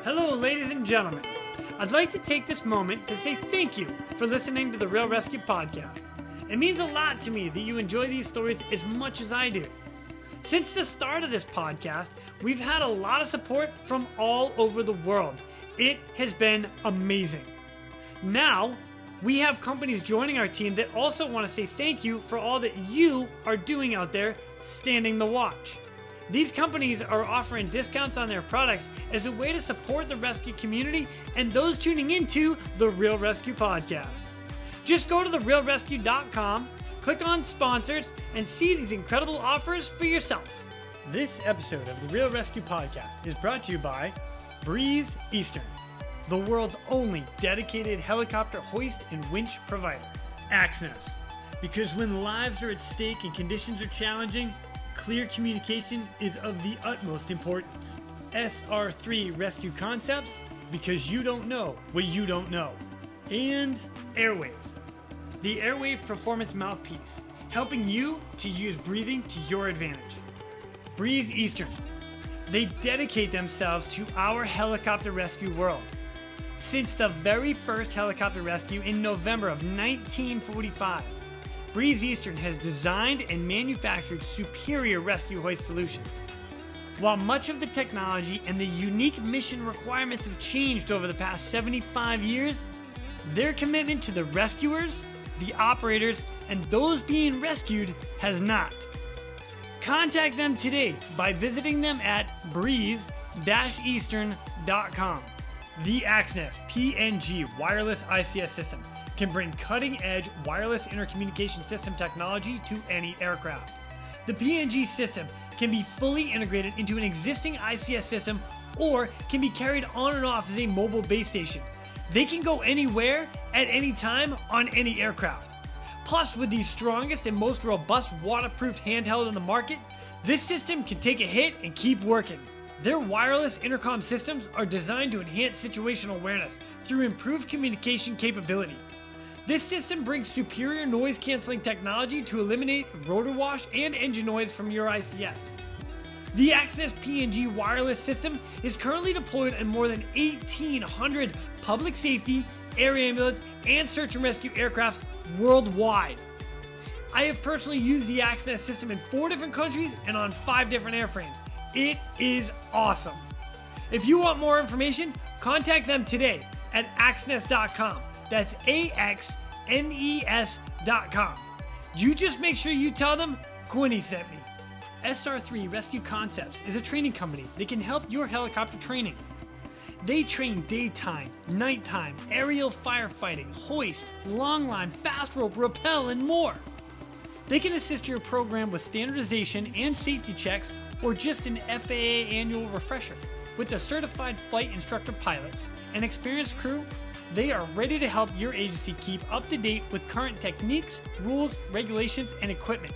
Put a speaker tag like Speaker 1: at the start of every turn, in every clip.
Speaker 1: Hello, ladies and gentlemen. I'd like to take this moment to say thank you for listening to the Real ResQ podcast. It means a lot to me that you enjoy these stories as much as I do. Since the start of this podcast, we've had a lot of support from all over the world. It has been amazing. Now, we have companies joining our team that also want to say thank you for all that you are doing out there standing the watch. These companies are offering discounts on their products as a way to support the rescue community and those tuning into the Real ResQ podcast. Just go to therealresq.com, click on sponsors, and see these incredible offers for yourself. This episode of the Real ResQ podcast is brought to you by Breeze Eastern, the world's only dedicated helicopter hoist and winch provider. Axness, because when lives are at stake and conditions are challenging, clear communication is of the utmost importance. SR3 Rescue Concepts, because you don't know what you don't know. And Airwave, the Airwave Performance Mouthpiece, helping you to use breathing to your advantage. Breeze Eastern, they dedicate themselves to our helicopter rescue world. Since the very first helicopter rescue in November of 1945, Breeze Eastern has designed and manufactured superior rescue hoist solutions. While much of the technology and the unique mission requirements have changed over the past 75 years, their commitment to the rescuers, the operators, and those being rescued has not. Contact them today by visiting them at breeze-eastern.com. The Axness PNG wireless ICS system can bring cutting-edge wireless intercommunication system technology to any aircraft. The PNG system can be fully integrated into an existing ICS system or can be carried on and off as a mobile base station. They can go anywhere at any time on any aircraft. Plus, with the strongest and most robust waterproofed handheld in the market, this system can take a hit and keep working. Their wireless intercom systems are designed to enhance situational awareness through improved communication capability. This system brings superior noise-canceling technology to eliminate rotor wash and engine noise from your ICS. The Axness PNG wireless system is currently deployed in more than 1,800 public safety, air ambulance, and search and rescue aircrafts worldwide. I have personally used the Axness system in 4 different countries and on 5 different airframes. It is awesome. If you want more information, contact them today at axness.com. That's AXNES.com. You just make sure you tell them Quinny sent me. SR3 Rescue Concepts is a training company that can help your helicopter training. They train daytime, nighttime, aerial firefighting, hoist, long line, fast rope, rappel, and more. They can assist your program with standardization and safety checks or just an FAA annual refresher. With the certified flight instructor pilots and experienced crew, they are ready to help your agency keep up to date with current techniques, rules, regulations, and equipment.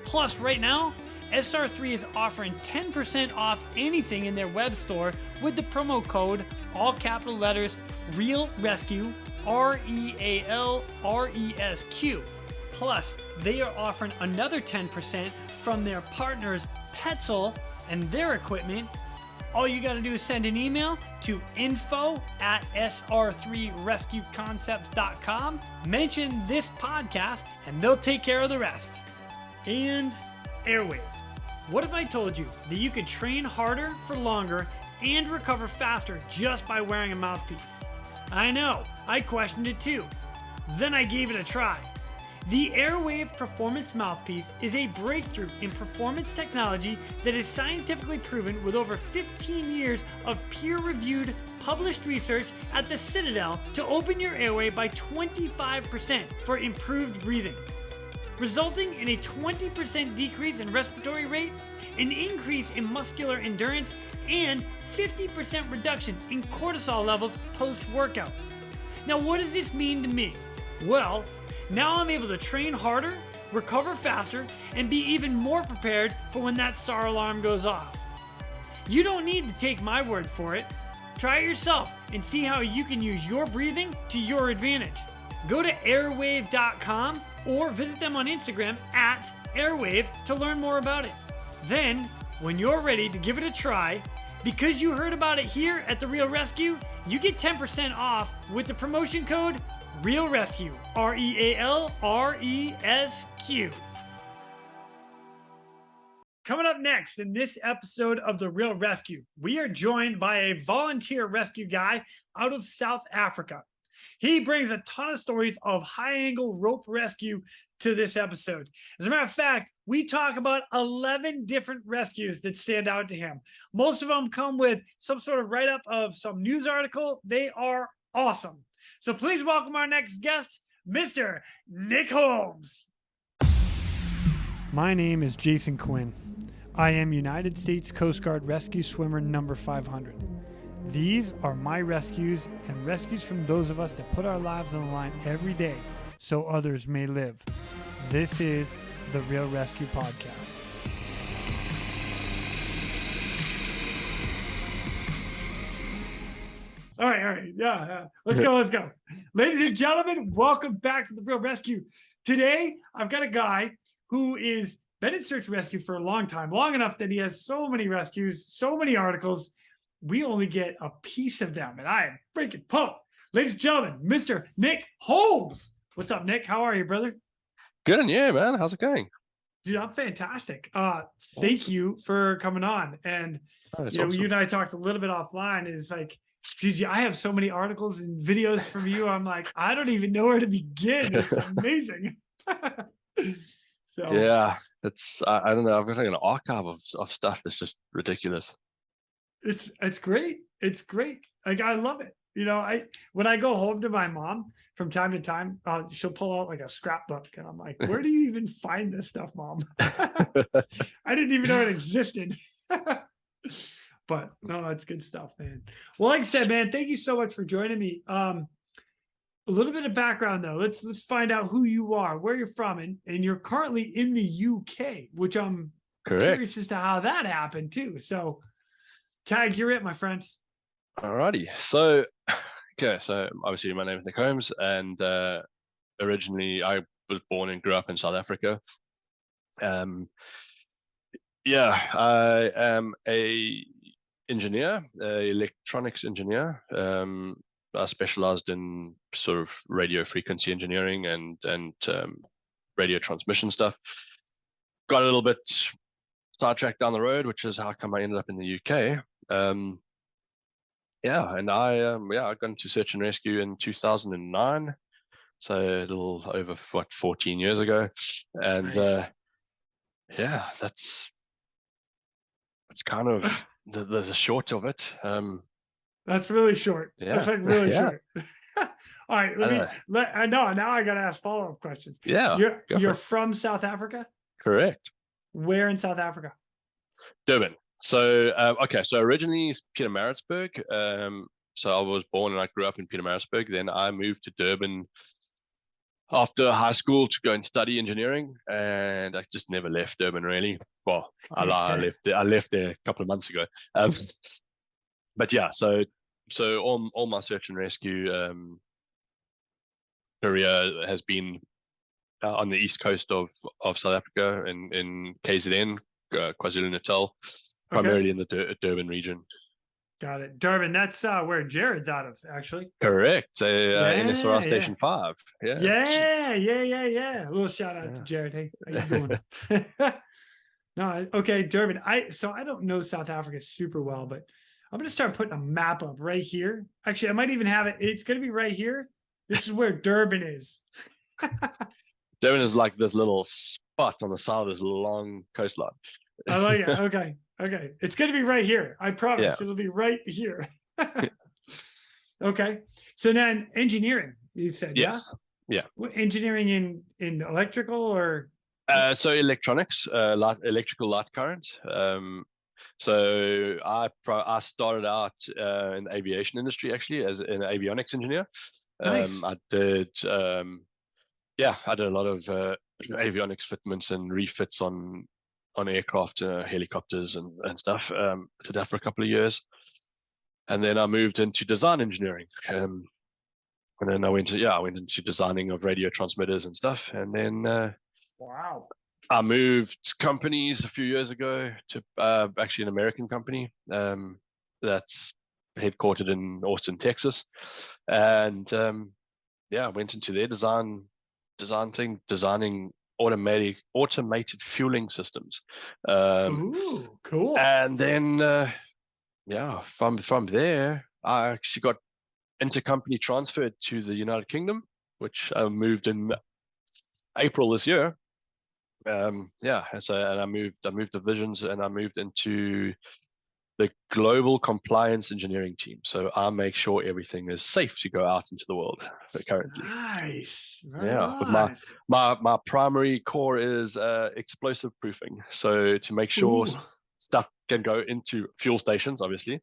Speaker 1: Plus, right now, SR3 is offering 10% off anything in their web store with the promo code, all capital letters, Real ResQ, REALRESQ. Plus, they are offering another 10% from their partners Petzl and their equipment. All you got to do is send an email to info@sr3rescueconcepts.com, mention this podcast, and they'll take care of the rest. And Airwave. What if I told you that you could train harder for longer and recover faster just by wearing a mouthpiece? I know, I questioned it too. Then I gave it a try. The Airwave Performance Mouthpiece is a breakthrough in performance technology that is scientifically proven with over 15 years of peer-reviewed, published research at the Citadel to open your airway by 25% for improved breathing, resulting in a 20% decrease in respiratory rate, an increase in muscular endurance, and 50% reduction in cortisol levels post-workout. Now, what does this mean to me? Well, now I'm able to train harder, recover faster, and be even more prepared for when that SAR alarm goes off. You don't need to take my word for it. Try it yourself and see how you can use your breathing to your advantage. Go to airwave.com or visit them on Instagram @airwave to learn more about it. Then, when you're ready to give it a try, Because you heard about it here at the Real Rescue, you get 10% off with the promotion code Real ResQ, RealResQ. Coming up next in this episode of the Real Rescue, we are joined by a volunteer rescue guy out of South Africa. He brings a ton of stories of high-angle rope rescue to this episode. As a matter of fact, we talk about 11 different rescues that stand out to him. Most of them come with some sort of write-up of some news article. They are awesome. So please welcome our next guest, Mr. Nic Holmes. My name is Jason Quinn. I am United States Coast Guard Rescue Swimmer number 500. These are my rescues and rescues from those of us that put our lives on the line every day so others may live. This is the Real ResQ Podcast. All right. Yeah. Let's go. Ladies and gentlemen, welcome back to the Real ResQ. Today, I've got a guy who is been in search and rescue for a long time, long enough that he has so many rescues, so many articles. We only get a piece of them, and I am freaking pumped. Ladies and gentlemen, Mr. Nic Holmes. What's up, Nick? How are you, brother?
Speaker 2: Good, and you, man? How's it going?
Speaker 1: Dude, I'm fantastic. Thank you for coming on. And
Speaker 2: awesome.
Speaker 1: You and I talked a little bit offline. It's like, dude, I have so many articles and videos from you. I'm like, I don't even know where to begin. It's amazing. So,
Speaker 2: yeah, it's I don't know. I've got like an archive of stuff that's just ridiculous.
Speaker 1: It's great. It's great. Like, I love it. When I go home to my mom from time to time, she'll pull out like a scrapbook, and I'm like, where do you even find this stuff, Mom? I didn't even know it existed. But no, it's good stuff, man. Well, like I said, man, thank you so much for joining me. A little bit of background though. Let's find out who you are, where you're from, and you're currently in the UK, which I'm curious as to how that happened too. So, Tag, you're it, my friend.
Speaker 2: Alrighty. So obviously my name is Nic Holmes, and originally I was born and grew up in South Africa. I am a electronics engineer. I specialized in sort of radio frequency engineering and radio transmission stuff. Got a little bit sidetracked down the road, which is how come I ended up in the UK. And I got into search and rescue in 2009, so a little over 14 years ago. And
Speaker 1: nice.
Speaker 2: That's kind of the short of it.
Speaker 1: That's really short.
Speaker 2: Yeah.
Speaker 1: That's like really short. All right, I know. Now I gotta ask follow-up questions.
Speaker 2: Yeah.
Speaker 1: You're from South Africa?
Speaker 2: Correct.
Speaker 1: Where in South Africa?
Speaker 2: Durban. So so originally Pietermaritzburg. So I was born and I grew up in Pietermaritzburg. Then I moved to Durban after high school to go and study engineering, and I just never left Durban really. Well, I left there a couple of months ago. But yeah, so all my search and rescue career has been on the east coast of South Africa, in KZN, KwaZulu-Natal, primarily in the Durban region.
Speaker 1: Got it. Durban, that's where Jared's out of, actually.
Speaker 2: Correct. NSRR Station 5.
Speaker 1: Yeah. A little shout out to Jared. Hey, how you doing? No, okay, Durban. I don't know South Africa super well, but I'm going to start putting a map up right here. Actually, I might even have it. It's going to be right here. This is where Durban is.
Speaker 2: Durban is like this little spot on the side of this long coastline.
Speaker 1: I like it. Okay. It's going to be right here. I promise. It'll be right here. Okay. So then engineering, you said,
Speaker 2: yes. Yeah.
Speaker 1: What, engineering in electrical or?
Speaker 2: So electronics, electrical light current. So I started out in the aviation industry, actually, as an avionics engineer.
Speaker 1: Nice.
Speaker 2: I did a lot of avionics fitments and refits on aircraft, helicopters and stuff. Did that for a couple of years, and then I moved into design engineering. And then I went into designing of radio transmitters and stuff. And then
Speaker 1: wow.
Speaker 2: I moved companies a few years ago to actually an American company. that's headquartered in Austin, Texas, and I went into their designing automated fueling systems,
Speaker 1: Ooh, cool.
Speaker 2: and then from there I actually got intercompany transferred to the United Kingdom, which I moved in April this year. And I moved divisions, and I moved into the global compliance engineering team. So I make sure everything is safe to go out into the world currently.
Speaker 1: Nice. Right
Speaker 2: Yeah, but
Speaker 1: on.
Speaker 2: my primary core is explosive proofing. So to make sure
Speaker 1: Ooh.
Speaker 2: stuff can go into fuel stations, obviously,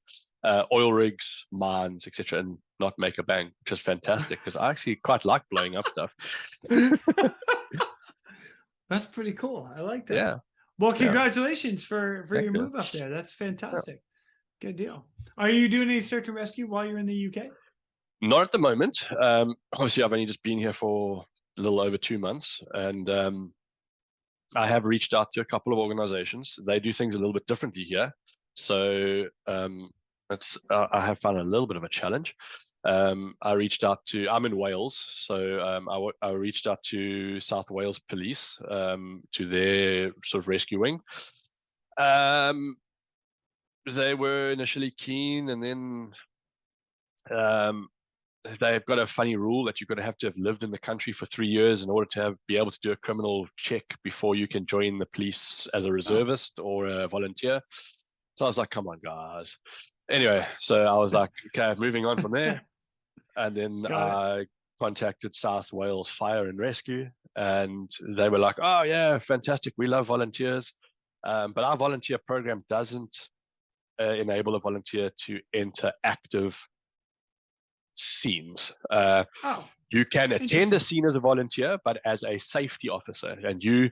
Speaker 2: oil rigs, mines, etc., and not make a bang, which is fantastic because I actually quite like blowing up stuff.
Speaker 1: That's pretty cool. I like that.
Speaker 2: Yeah.
Speaker 1: Well,
Speaker 2: Yeah.
Speaker 1: congratulations for
Speaker 2: Thank
Speaker 1: your
Speaker 2: you.
Speaker 1: move up there. That's fantastic. Good deal. Are you doing any search and rescue while you're in the UK?
Speaker 2: Not at the moment. Obviously, I've only just been here for a little over 2 months, and I have reached out to a couple of organizations. They do things a little bit differently here, so I have found a little bit of a challenge. I reached out to. I'm in Wales, so I reached out to South Wales Police, to their sort of rescue wing. They were initially keen, and then they've got a funny rule that you've got to have lived in the country for 3 years in order to be able to do a criminal check before you can join the police as a reservist or a volunteer. So I was like, come on, guys. Anyway, so I was like, okay, moving on from there. And then I contacted South Wales Fire and Rescue, and they were like, oh, yeah, fantastic. We love volunteers. But our volunteer program doesn't enable a volunteer to enter active scenes. You can attend a scene as a volunteer, but as a safety officer, and you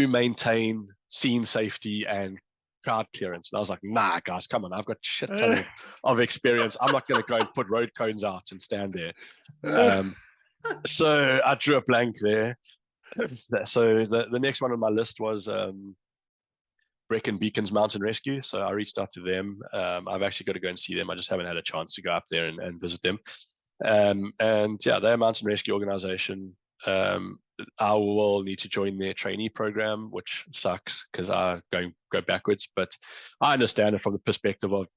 Speaker 2: maintain scene safety and crowd clearance. And I was like, nah, guys, come on, I've got shit ton of experience. I'm not going to go and put road cones out and stand there. So I drew a blank there. So the next one on my list was Brecon Beacons Mountain Rescue. So I reached out to them. I've actually got to go and see them. I just haven't had a chance to go up there and visit them. And yeah, they're a mountain rescue organization. I will need to join their trainee program, which sucks because I go backwards. But I understand it from the perspective of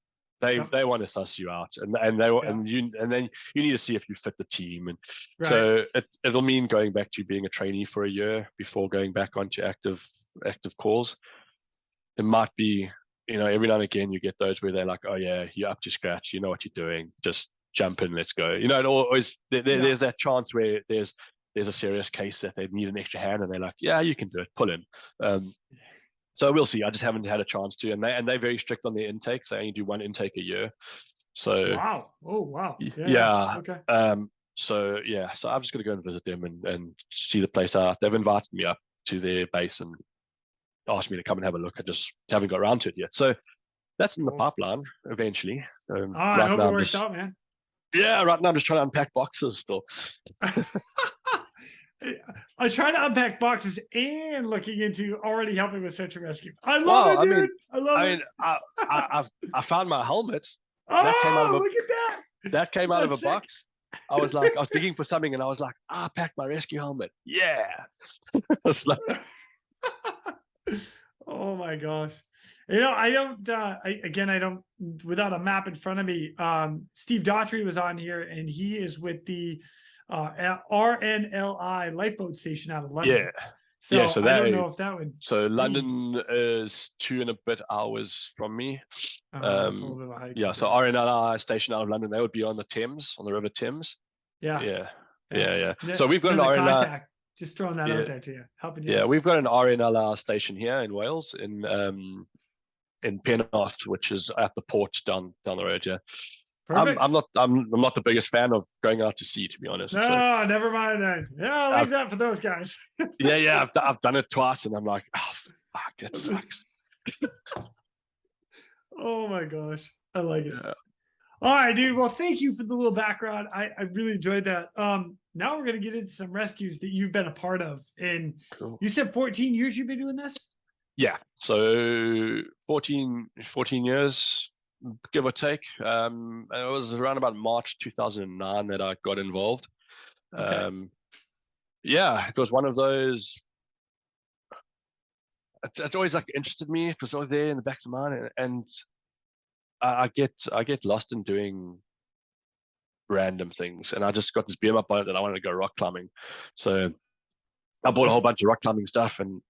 Speaker 2: they want to suss you out, and then you need to see if you fit the team, and so it'll mean going back to being a trainee for a year before going back onto active calls. It might be, every now and again you get those where they're like, oh yeah, you're up to scratch, you know what you're doing, just jump in, let's go. It always there's that chance where there's a serious case that they need an extra hand, and they're like, yeah, you can do it, pull in. So we'll see. I just haven't had a chance to, and they're very strict on their intakes. They only do one intake a year. So
Speaker 1: wow. Oh wow.
Speaker 2: Yeah.
Speaker 1: Okay.
Speaker 2: So I'm just gonna go and visit them and see the place out. They've invited me up to their base and asked me to come and have a look. I just haven't got around to it yet. So that's in the pipeline eventually.
Speaker 1: I hope it works out, man.
Speaker 2: Yeah, right now I'm just trying to unpack boxes still.
Speaker 1: I try to unpack boxes and looking into already helping with search and rescue. I love it, dude. I love it.
Speaker 2: I found my helmet.
Speaker 1: Look at that.
Speaker 2: That came out of a box. I was digging for something, and I was like, I packed my rescue helmet. Yeah.
Speaker 1: Oh my gosh. I don't, without a map in front of me, Steve Daughtry was on here, and he is with the RNLI lifeboat station out of London.
Speaker 2: Yeah.
Speaker 1: So I don't know if that would.
Speaker 2: So London is 2 and a bit hours from me. So RNLI station out of London, they would be on the Thames, on the River Thames. Yeah. So we've got an RNLI.
Speaker 1: Just throwing that out there to you, helping you.
Speaker 2: Yeah, we've got an RNLR station here in Wales, in Penarth, which is at the port down the road. Yeah, I'm not the biggest fan of going out to sea, to be honest.
Speaker 1: No, never mind then. Yeah, I'll leave that for those guys.
Speaker 2: I've done it twice, and I'm like, oh fuck, it sucks.
Speaker 1: Oh my gosh, I like it. Yeah. All right, dude. Well, thank you for the little background. I really enjoyed that. Now we're going to get into some rescues that you've been a part of. And You said 14 years you've been doing this?
Speaker 2: Yeah. So 14 years. give or take. It was around about March 2009 that I got involved.
Speaker 1: Okay.
Speaker 2: Yeah, it was one of those. It's always like interested me. It was always there in the back of my mind, and I get lost in doing random things, and I just got this beam up on it that I wanted to go rock climbing. So I bought a whole bunch of rock climbing stuff and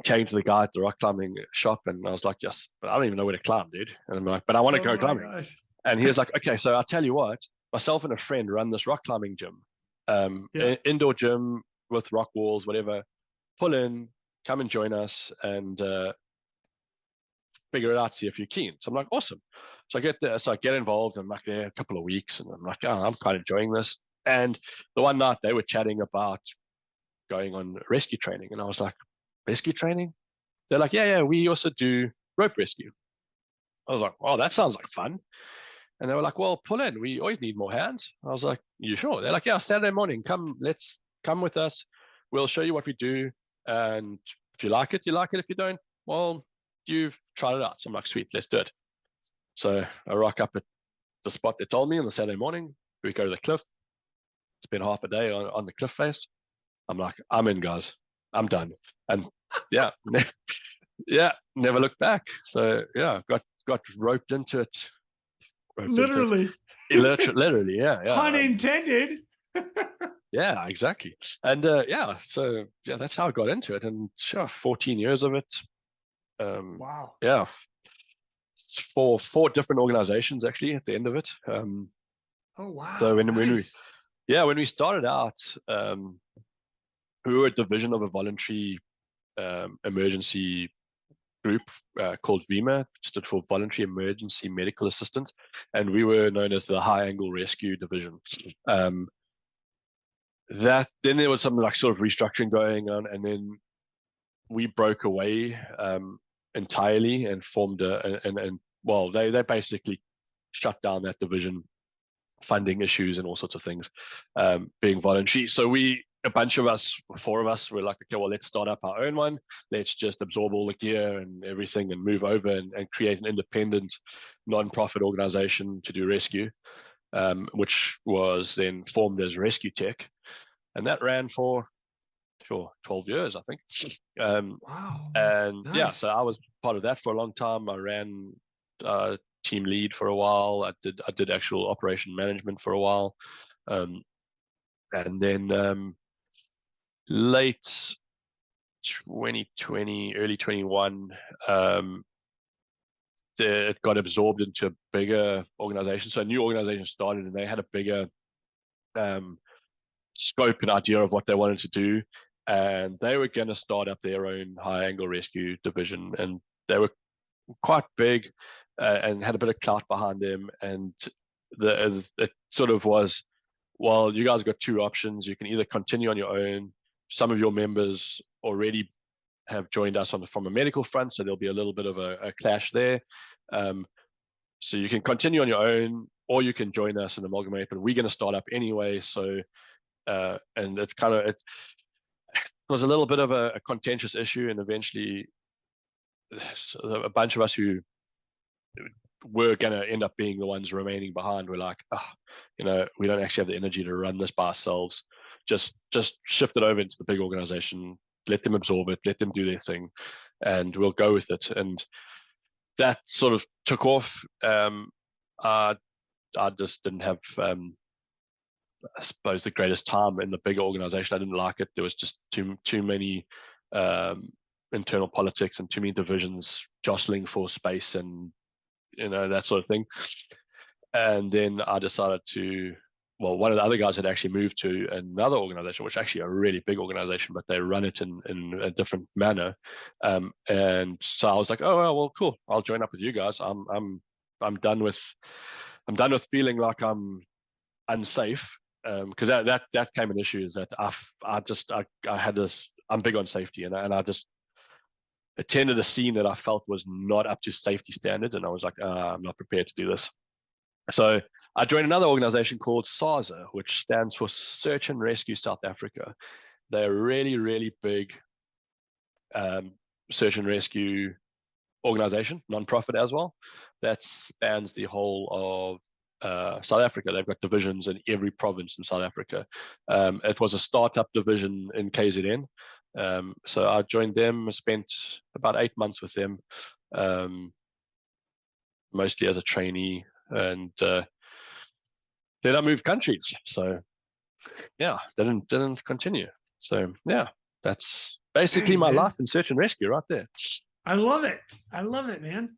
Speaker 2: came to the guy at the rock climbing shop, and I was like, yes, but I don't even know where to climb, dude. And I'm like, but I want to
Speaker 1: Oh
Speaker 2: go
Speaker 1: my
Speaker 2: climbing.
Speaker 1: gosh.
Speaker 2: And he was like, okay, so I'll tell you what, myself and a friend run this rock climbing gym,
Speaker 1: Yeah.
Speaker 2: indoor gym with rock walls, whatever. Pull in, come and join us, and figure it out, see if you're keen. So I'm like, awesome. So I get there, so I get involved, and I'm like there a couple of weeks, and I'm like, oh, I'm quite enjoying this. And the one night they were chatting about going on rescue training, and I was like, rescue training? They're like, yeah, we also do rope rescue. I was like, oh, that sounds like fun. And they were like, well, pull in. We always need more hands. I was like, you sure? They're like, yeah, Saturday morning, let's come with us. We'll show you what we do. And if you like it, you like it. If you don't, well, you've tried it out. So I'm like, sweet, let's do it. So I rock up at the spot they told me on the Saturday morning. We go to the cliff. Spend half a day on the cliff face. I'm like, I'm in, guys. I'm done. And yeah, yeah, never looked back. So yeah, got roped into it.
Speaker 1: Literally.
Speaker 2: Literally, yeah.
Speaker 1: Pun intended.
Speaker 2: Yeah, exactly. And yeah, so yeah, that's how I got into it. And sure, 14 years of it.
Speaker 1: Wow.
Speaker 2: Yeah, for four different organizations actually at the end of it.
Speaker 1: Oh
Speaker 2: So
Speaker 1: wow.
Speaker 2: when
Speaker 1: Nice.
Speaker 2: we started out, we were a division of a voluntary emergency group called VEMA, stood for Voluntary Emergency Medical Assistant, and we were known as the High Angle Rescue Division. That then there was some like sort of restructuring going on, and then we broke away entirely and formed and well, they basically shut down that division, funding issues and all sorts of things, being voluntary. So a bunch of us, four of us, were like, okay, well, let's start up our own one. Let's just absorb all the gear and everything and move over and create an independent, non-profit organization to do rescue, which was then formed as Rescue Tech. And that ran for 12 years, I think.
Speaker 1: Wow.
Speaker 2: And yeah, so
Speaker 1: Nice.
Speaker 2: I was part of that for a long time. I ran team lead for a while. I did actual operation management for a while. And then late 2020, early 21, it got absorbed into a bigger organization. So a new organization started, and they had a bigger scope and idea of what they wanted to do. And they were going to start up their own high angle rescue division. And they were quite big and had a bit of clout behind them. And it sort of was, well, you guys got two options. You can either continue on your own. Some of your members already have joined us from a medical front, so there'll be a little bit of a clash there. So you can continue on your own, or you can join us and amalgamate, but we're going to start up anyway. So, and it was a little bit of a contentious issue, and eventually a bunch of us who were going to end up being the ones remaining behind were like, we don't actually have the energy to run this by ourselves. Just shift it over into the big organization, let them absorb it, let them do their thing, and we'll go with it. And that sort of took off. I just didn't have, I suppose, the greatest time in the bigger organization. I didn't like it. There was just too many internal politics and too many divisions jostling for space and that sort of thing. And then I decided one of the other guys had actually moved to another organization, which is actually a really big organization, but they run it in a different manner. And so I was like, oh well, cool, I'll join up with you guys. I'm done with feeling like I'm unsafe, because that came an issue, is that I had this, I'm big on safety, and I just attended a scene that I felt was not up to safety standards, and I was like, I'm not prepared to do this. So I joined another organization called SASA, which stands for Search and Rescue South Africa. They're a really, really big search and rescue organization, non-profit as well, that spans the whole of South Africa. They've got divisions in every province in South Africa. It was a startup division in KZN. So I joined them, spent about 8 months with them, mostly as a trainee, and then I moved countries. So yeah, didn't continue. So yeah, that's basically my life in search and rescue right there.
Speaker 1: I love it. I love it, man.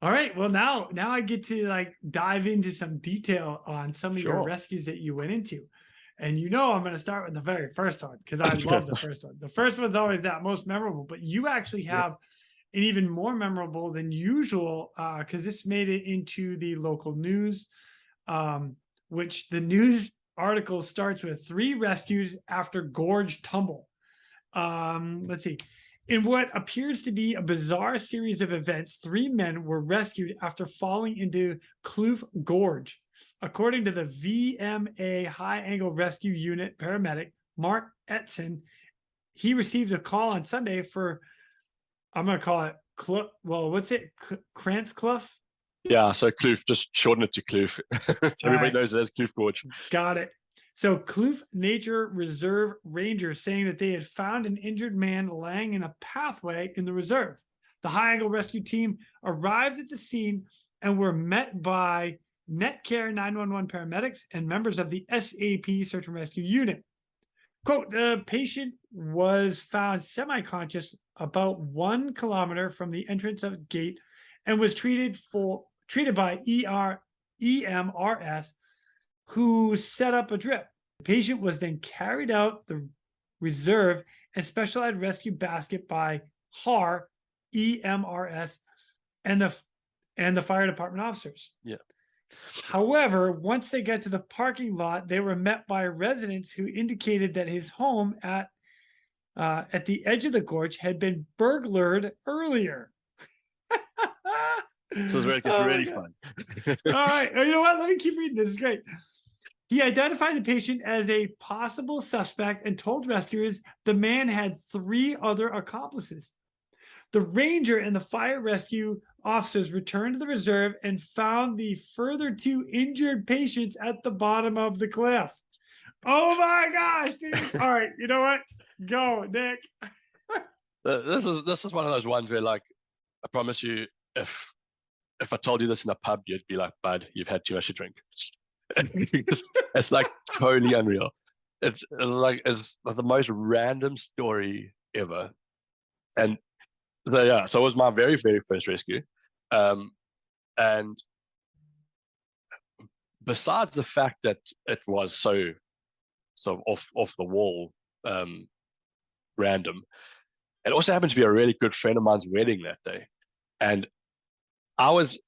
Speaker 1: All right. Well, now I get to like dive into some detail on some of your rescues that you went into. And I'm going to start with the very first one because I love the first one. The first one's always that most memorable, but you actually have an even more memorable than usual because this made it into the local news, which the news article starts with 3 rescues after gorge tumble. Let's see. In what appears to be a bizarre series of events, 3 men were rescued after falling into Kloof Gorge. According to the VMA High Angle Rescue Unit paramedic, Mark Etson, he received a call on Sunday for, I'm going to call it, Kloof?
Speaker 2: Yeah, so Kloof, just shorten it to Kloof. Everybody knows it as Kloof Gorge.
Speaker 1: Got it. So Kloof Nature Reserve Rangers saying that they had found an injured man laying in a pathway in the reserve. The High Angle Rescue Team arrived at the scene and were met by Netcare 911 paramedics and members of the SAP Search and Rescue Unit. Quote, the patient was found semi-conscious about 1 kilometer from the entrance of the gate and was treated by EMRS, who set up a drip. The patient was then carried out the reserve and specialized rescue basket by HAR, EMRS, and the fire department officers.
Speaker 2: Yeah.
Speaker 1: However, once they got to the parking lot, they were met by residents who indicated that his home at the edge of the gorge had been burglared earlier.
Speaker 2: This is where it gets really fun.
Speaker 1: All right. You know what? Let me keep reading. This is great. He identified the patient as a possible suspect and told rescuers the man had 3 other accomplices. The ranger and the fire rescue officers returned to the reserve and found the further 2 injured patients at the bottom of the cliff. Oh my gosh, dude. All right. You know what? Go, Nick.
Speaker 2: This is one of those ones where, like, I promise you, if I told you this in a pub, you'd be like, bud, you've had too much to drink. It's like totally unreal. It's like the most random story ever. And so, yeah, so it was my very, very first rescue. And besides the fact that it was so off the wall, random, it also happened to be a really good friend of mine's wedding that day. And I was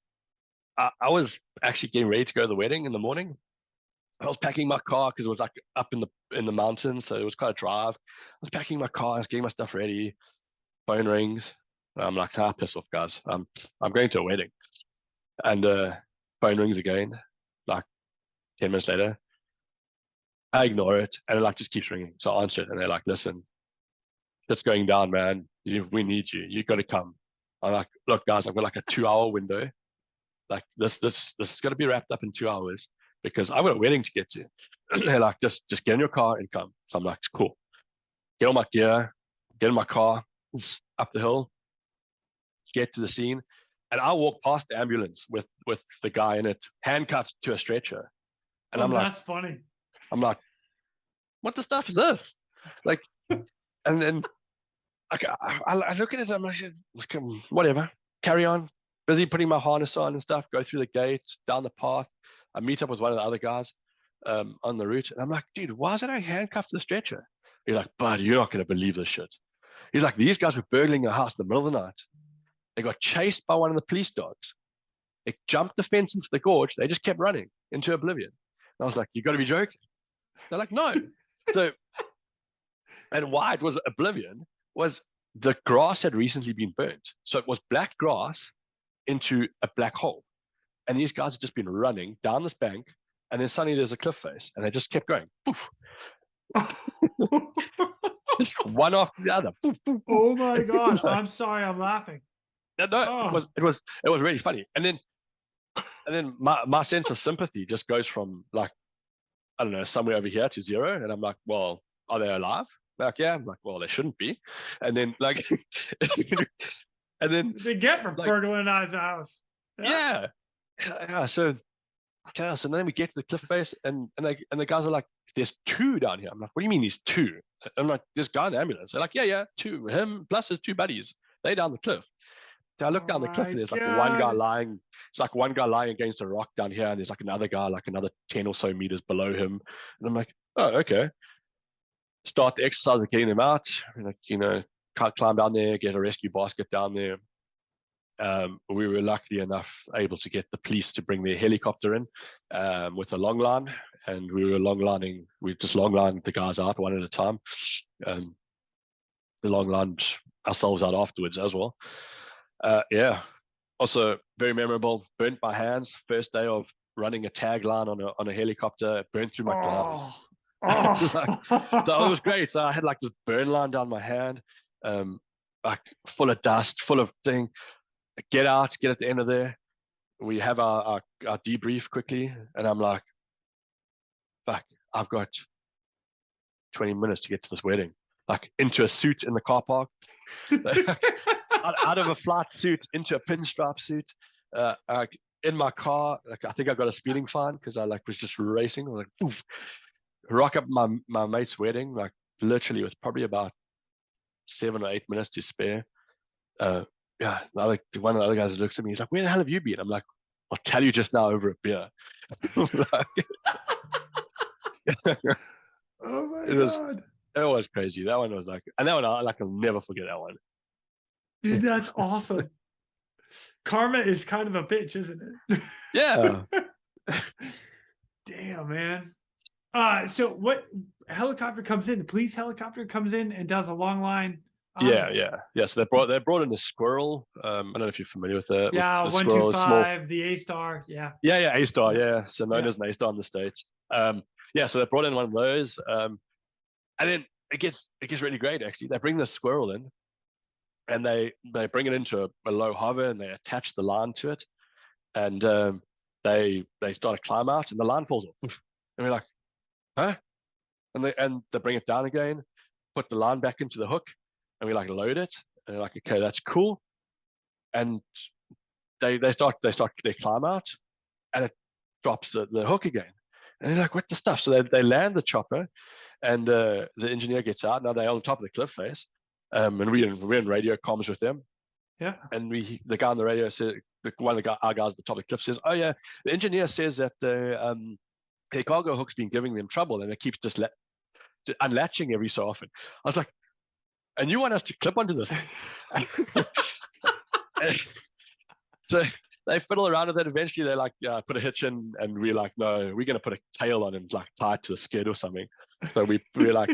Speaker 2: actually getting ready to go to the wedding in the morning. I was packing my car because it was like up in the mountains, so it was quite a drive. I was packing my car, I was getting my stuff ready. Phone rings. I'm like, piss off, guys. I'm going to a wedding. And phone rings again, like 10 minutes later. I ignore it, and it like just keeps ringing. So I answer it, and they're like, listen, it's going down, man. We need you. You got to come. I'm like, look, guys, I've got like a 2-hour window. Like this is going to be wrapped up in 2 hours because I've got a wedding to get to. They're like, just get in your car and come. So I'm like, cool. Get all my gear, get in my car, up the hill, get to the scene. And I walk past the ambulance with the guy in it, handcuffed to a stretcher. And I'm like,
Speaker 1: that's funny.
Speaker 2: I'm like, what the stuff is this? Like, and then I look at it, I'm like, whatever, carry on. Busy putting my harness on and stuff, go through the gate, down the path. I meet up with one of the other guys on the route. And I'm like, dude, why is it I handcuffed to the stretcher? He's like, bud, you're not going to believe this shit. He's like, these guys were burgling a house in the middle of the night. They got chased by one of the police dogs. They jumped the fence into the gorge. They just kept running into oblivion. And I was like, you got to be joking. They're like, no. So, and why it was oblivion was the grass had recently been burnt. So it was black grass into a black hole. And these guys had just been running down this bank, and then suddenly there's a cliff face, and they just kept going. Poof. Just one after the other. Poof, poof, poof.
Speaker 1: Oh my God. I'm sorry, I'm laughing.
Speaker 2: No, no,
Speaker 1: Oh,
Speaker 2: it was really funny. And then my sense of sympathy just goes from like, I don't know, somewhere over here to zero. And I'm like, well, are they alive? Like, yeah. I'm like, well, they shouldn't be. And then like, and then
Speaker 1: they get for
Speaker 2: like,
Speaker 1: burglarizing the house.
Speaker 2: yeah. Yeah. So, okay, so then we get to the cliff face and the guys are like, there's two down here. I'm like, what do you mean there's two? I'm like, this guy in the ambulance. They're like, yeah, two. Him plus his two buddies. They down the cliff. So I look down the cliff and there's like one guy lying. It's like one guy lying against a rock down here, and there's like another guy like another 10 or so meters below him. And I'm like, oh, okay. Start the exercise of getting them out. Like, can't climb down there, get a rescue basket down there. We were lucky enough able to get the police to bring their helicopter in with a long line, and we just long lined the guys out one at a time. The long lined ourselves out afterwards as well. Yeah. Also very memorable. Burnt my hands. First day of running a tag line on a helicopter. Burnt through my gloves. So it was great. So I had like this burn line down my hand, like full of dust, full of thing. Get at the end of there. We have our debrief quickly, and I'm like, fuck, I've got 20 minutes to get to this wedding. Like into a suit in the car park. Out of a flight suit into a pinstripe suit, in my car. Like I think I got a speeding fine because I like was just racing. I was like, oof. Rock up my mate's wedding. Like literally, it was probably about 7 or 8 minutes to spare. Yeah, one of the other guys looks at me. He's like, "Where the hell have you been?" I'm like, "I'll tell you just now over a beer."
Speaker 1: Oh my God.
Speaker 2: It was crazy. That one was like, and that one I'll never forget that one.
Speaker 1: Dude, that's awesome. Karma is kind of a bitch, isn't it?
Speaker 2: Yeah.
Speaker 1: Damn, man. So what helicopter comes in? The police helicopter comes in and does a long line.
Speaker 2: Yeah. So they brought in a squirrel. I don't know if you're familiar with that.
Speaker 1: Yeah,
Speaker 2: with
Speaker 1: 125, the A-Star. Yeah.
Speaker 2: Yeah, A-Star. Yeah, so known as an A-Star in the States. Yeah, so they brought in one of those, and then it gets really great actually. They bring the squirrel in, and they bring it into a low hover, and they attach the line to it, and they start to climb out, and the line falls off, and we're like, huh? And they bring it down again, put the line back into the hook, and we like load it, and they're like, okay, that's cool, and they climb out, and it drops the hook again, and they're like, what the stuff? So they land the chopper, and the engineer gets out. Now they're on the top of the cliff face, and we're in radio comms with them.
Speaker 1: Yeah.
Speaker 2: And the guy on the radio said, our guys at the top of the cliff says, oh yeah, the engineer says that the cargo hook's been giving them trouble, and it keeps just unlatching every so often. I was like, and you want us to clip onto this? So they fiddle around with it. Eventually they like put a hitch in, and we're like, no, we're going to put a tail on and like tie it to the skid or something. So we're like,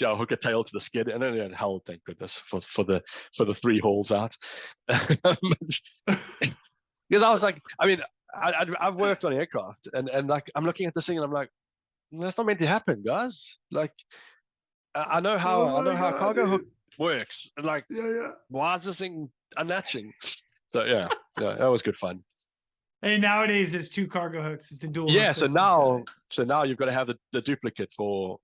Speaker 2: hook a tail to the skid, and then hell, thank goodness for the 3 holes out. Because I was like, I mean, I've worked on aircraft, and like I'm looking at this thing, and I'm like, that's not meant to happen, guys. Like, I know how a cargo hook works, and like, why is this thing unlatching? So yeah, that was good fun.
Speaker 1: And nowadays it's 2 cargo hooks. It's the dual.
Speaker 2: Yeah, so now you've got to have the duplicate for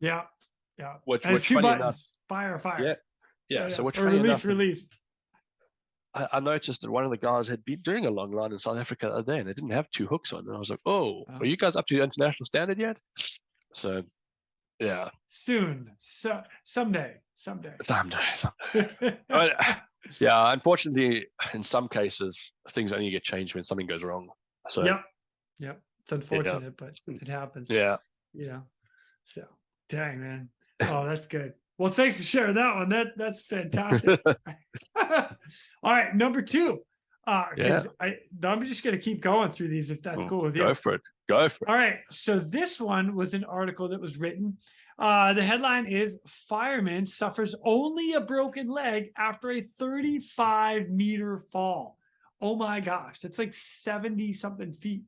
Speaker 2: which
Speaker 1: 2
Speaker 2: funny
Speaker 1: buttons.
Speaker 2: enough,
Speaker 1: Fire.
Speaker 2: Yeah. So which
Speaker 1: or
Speaker 2: funny
Speaker 1: release.
Speaker 2: Enough, I noticed that one of the guys had been doing a long line in South Africa the other day, and they didn't have 2 hooks on. And I was like, oh, are you guys up to international standard yet? So, yeah.
Speaker 1: Soon. Someday.
Speaker 2: But, yeah, unfortunately, in some cases, things only get changed when something goes wrong. So,
Speaker 1: Yep. It's unfortunate, but it happens.
Speaker 2: Yeah.
Speaker 1: So, dang, man. Oh, that's good. Well, thanks for sharing that one. That's fantastic. All right, number 2. I'm just gonna keep going through these if that's cool with you.
Speaker 2: Go for it.
Speaker 1: All right. So this one was an article that was written. The headline is "Fireman Suffers Only a Broken Leg After a 35-meter Fall." Oh my gosh, that's like 70 something feet.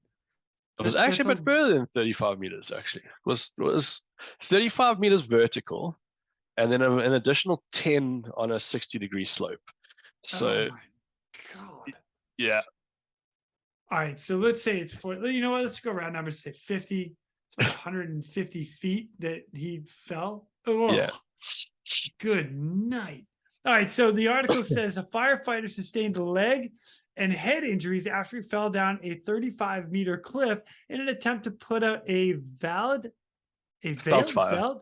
Speaker 2: It was actually a bit further than 35 meters. Actually, it was 35 meters vertical, and then an additional 10 on a 60-degree slope. So, Yeah.
Speaker 1: All right, so let's say it's 40. You know what? Let's go round numbers. Say 50. It's about 150 feet that he fell.
Speaker 2: Yeah.
Speaker 1: Oh, good night. All right, so the article says a firefighter sustained leg and head injuries after he fell down a 35-meter cliff in an attempt to put out a
Speaker 2: Felt fire.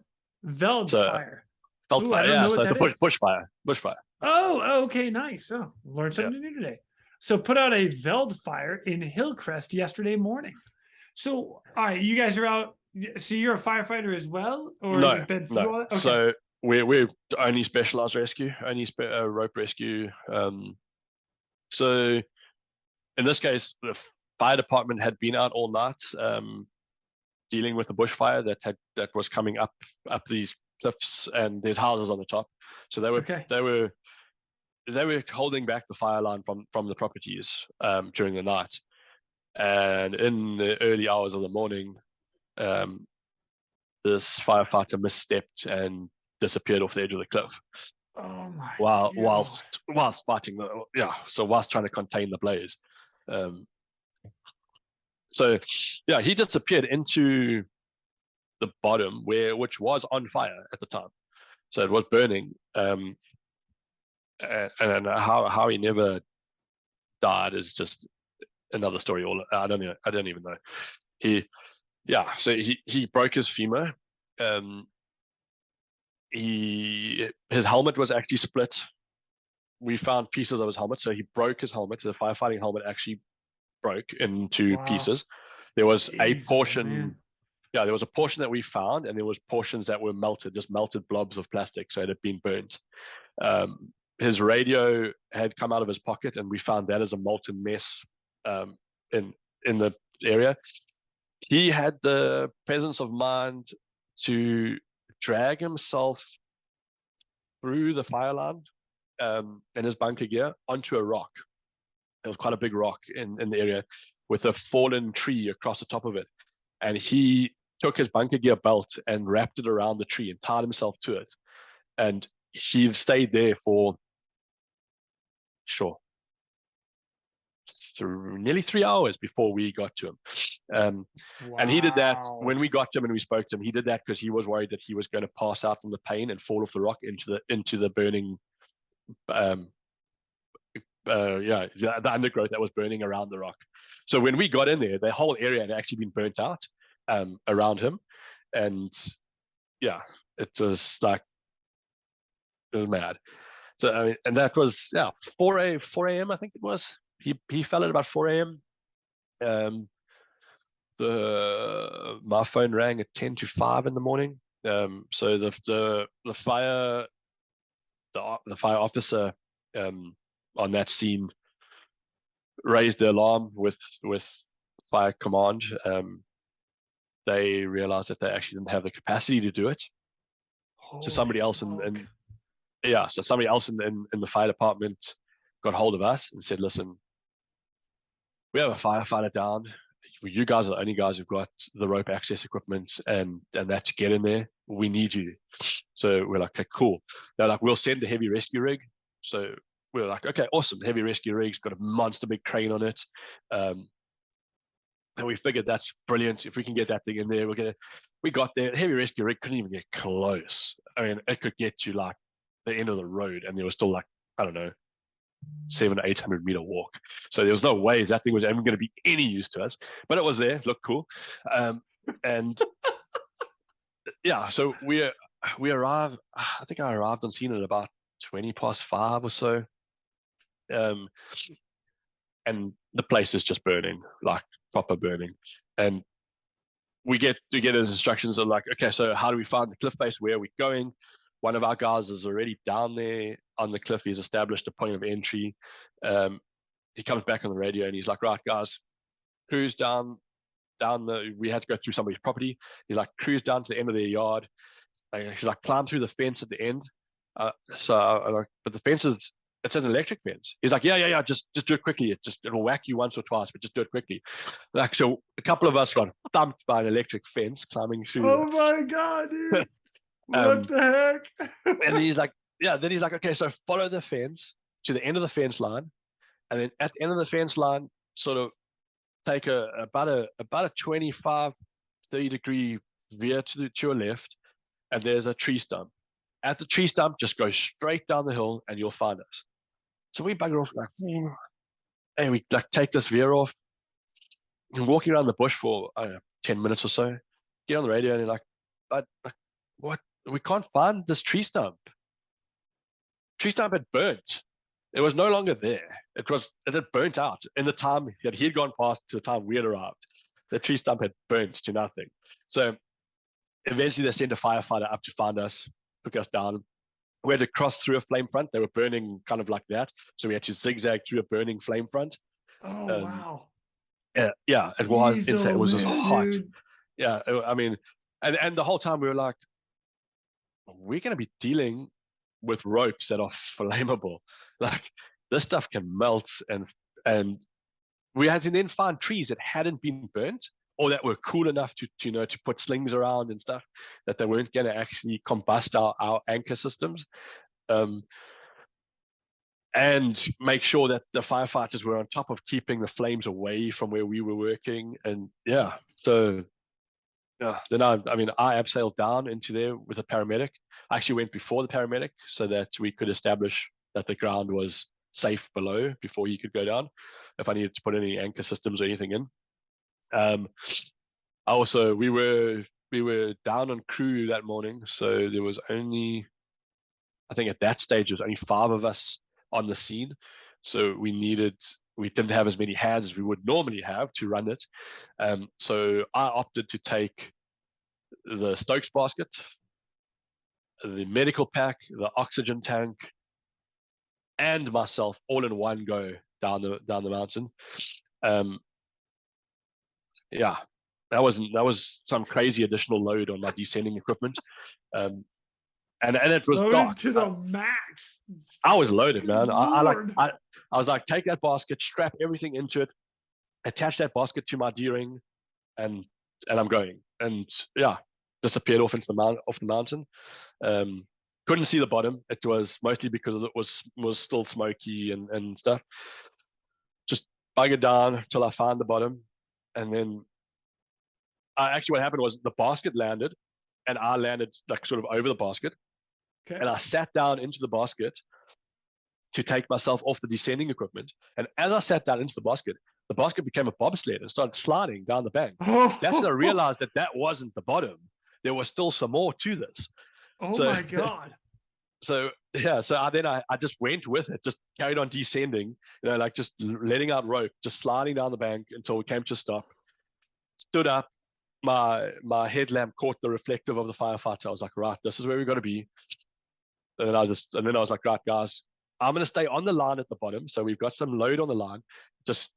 Speaker 1: veld
Speaker 2: So
Speaker 1: fire.
Speaker 2: felt
Speaker 1: Ooh, I
Speaker 2: fire.
Speaker 1: don't
Speaker 2: Yeah.
Speaker 1: know what
Speaker 2: So the
Speaker 1: that is.
Speaker 2: bushfire. Bushfire.
Speaker 1: Oh, okay, nice. Oh, learned
Speaker 2: Yeah.
Speaker 1: something new today. So put out a veld fire in Hillcrest yesterday morning. So, all right, you guys are out. So you're a firefighter as well, or
Speaker 2: No,
Speaker 1: you've been through
Speaker 2: no.
Speaker 1: all that? Okay.
Speaker 2: So we're only specialized rescue, only rope rescue. So in this case, the fire department had been out all night, dealing with a bushfire that was coming up these cliffs, and there's houses on the top. So
Speaker 1: Okay.
Speaker 2: they were holding back the fire line from the properties during the night, and in the early hours of the morning, this firefighter misstepped and disappeared off the edge of the cliff
Speaker 1: Oh my
Speaker 2: whilst fighting whilst trying to contain the blaze. So yeah, he disappeared into the bottom which was on fire at the time, so it was burning. And how he never died is just another story. I don't even know. So he broke his femur. His helmet was actually split. We found pieces of his helmet, so he broke his helmet. The firefighting helmet actually broke into pieces. There was a portion. There was a portion that we found, and there was portions that were melted, just melted blobs of plastic, so it had been burnt. His radio had come out of his pocket, and we found that as a molten mess in the area. He had the presence of mind to drag himself through the fire line in his bunker gear onto a rock. It was quite a big rock in the area with a fallen tree across the top of it. And he took his bunker gear belt and wrapped it around the tree and tied himself to it. And he stayed there for nearly 3 hours before we got to him. And he did that when we got to him and we spoke to him. He did that because he was worried that he was going to pass out from the pain and fall off the rock into the burning, the undergrowth that was burning around the rock. So when we got in there, the whole area had actually been burnt out around him, and it was mad. So I mean, and that was 4 a.m. I think it was. He fell at about 4 a.m. My phone rang at 10 to 5 in the morning. So the fire officer on that scene raised the alarm with fire command. They realized that they actually didn't have the capacity to do it. So somebody else in the fire department got hold of us and said, listen, we have a firefighter down. You guys are the only guys who've got the rope access equipment and that to get in there. We need you. So we're like, okay, cool. They're like, we'll send the heavy rescue rig. So we're like, okay, awesome. The heavy rescue rig's got a monster big crane on it. And we figured that's brilliant. If we can get that thing in there, we got there. The heavy rescue rig couldn't even get close. I mean, it could get to like the end of the road, and there was still like, I don't know, 700 to 800 meter walk. So there was no ways that thing was even going to be any use to us, but it was there, looked cool. And so we arrived, I think I arrived on scene at about 20 past 5 or so. And the place is just burning, like proper burning. And we get his instructions of like, okay, so how do we find the cliff face? Where are we going? One of our guys is already down there on the cliff. He's established a point of entry. He comes back on the radio and he's like, right, guys, cruise down we had to go through somebody's property. He's like, cruise down to the end of their yard. He's like, climb through the fence at the end. But the fence it's an electric fence. He's like, yeah, just do it quickly. It'll whack you once or twice, but just do it quickly. Like, so a couple of us got thumped by an electric fence climbing through.
Speaker 1: Oh my God, dude. What the heck?
Speaker 2: And he's like, okay, so follow the fence to the end of the fence line and then at the end of the fence line, sort of take about a 25, 30-degree veer to your left, and there's a tree stump. At the tree stump, just go straight down the hill, and you'll find us. So we bugger off like, and we like take this veer off, and walking around the bush for I don't know, 10 minutes or so. Get on the radio, and you're like, but what? We can't find this tree stump. Tree stump had burnt. It was no longer there. It had burnt out in the time that he had gone past to the time we had arrived. The tree stump had burnt to nothing. So eventually they sent a firefighter up to find us, took us down. We had to cross through a flame front. They were burning kind of like that. So we had to zigzag through a burning flame front.
Speaker 1: Oh, wow.
Speaker 2: Yeah, it was insane. It was just hot.
Speaker 1: Dude.
Speaker 2: Yeah, I mean, and the whole time we were like, we're going to be dealing with ropes that are flammable. Like this stuff can melt, and we had to then find trees that hadn't been burnt or that were cool enough to put slings around and stuff, that they weren't going to actually combust our anchor systems, and make sure that the firefighters were on top of keeping the flames away from where we were working. And yeah, so yeah, then I abseiled down into there with a paramedic. I actually went before the paramedic so that we could establish that the ground was safe below before he could go down if I needed to put any anchor systems or anything in. We were down on crew that morning, so there was only, I think at that stage, there was only 5 of us on the scene. So we didn't have as many hands as we would normally have to run it. So I opted to take the Stokes basket, the medical pack, the oxygen tank, and myself all in one go down the mountain. Yeah, that was some crazy additional load on my descending equipment. And it was
Speaker 1: loaded
Speaker 2: dark
Speaker 1: to the max.
Speaker 2: I was loaded, man.
Speaker 1: I
Speaker 2: was like, take that basket, strap everything into it, attach that basket to my D-ring, and I'm going. And yeah, disappeared off the mountain. Couldn't see the bottom. It was mostly because it was still smoky and stuff. Just buggered down till I found the bottom, and then what happened was the basket landed, and I landed like sort of over the basket.
Speaker 1: Okay.
Speaker 2: And I sat down into the basket to take myself off the descending equipment. And as I sat down into the basket became a bobsled and started sliding down the bank. That's when I realized that wasn't the bottom. There was still some more to this.
Speaker 1: My God.
Speaker 2: So yeah, so I just went with it, just carried on descending, like just letting out rope, just sliding down the bank until we came to a stop. Stood up, my headlamp caught the reflective of the firefighter. I was like, right, this is where we got to be. And then I was like, right, guys, I'm going to stay on the line at the bottom. So we've got some load on the line. Just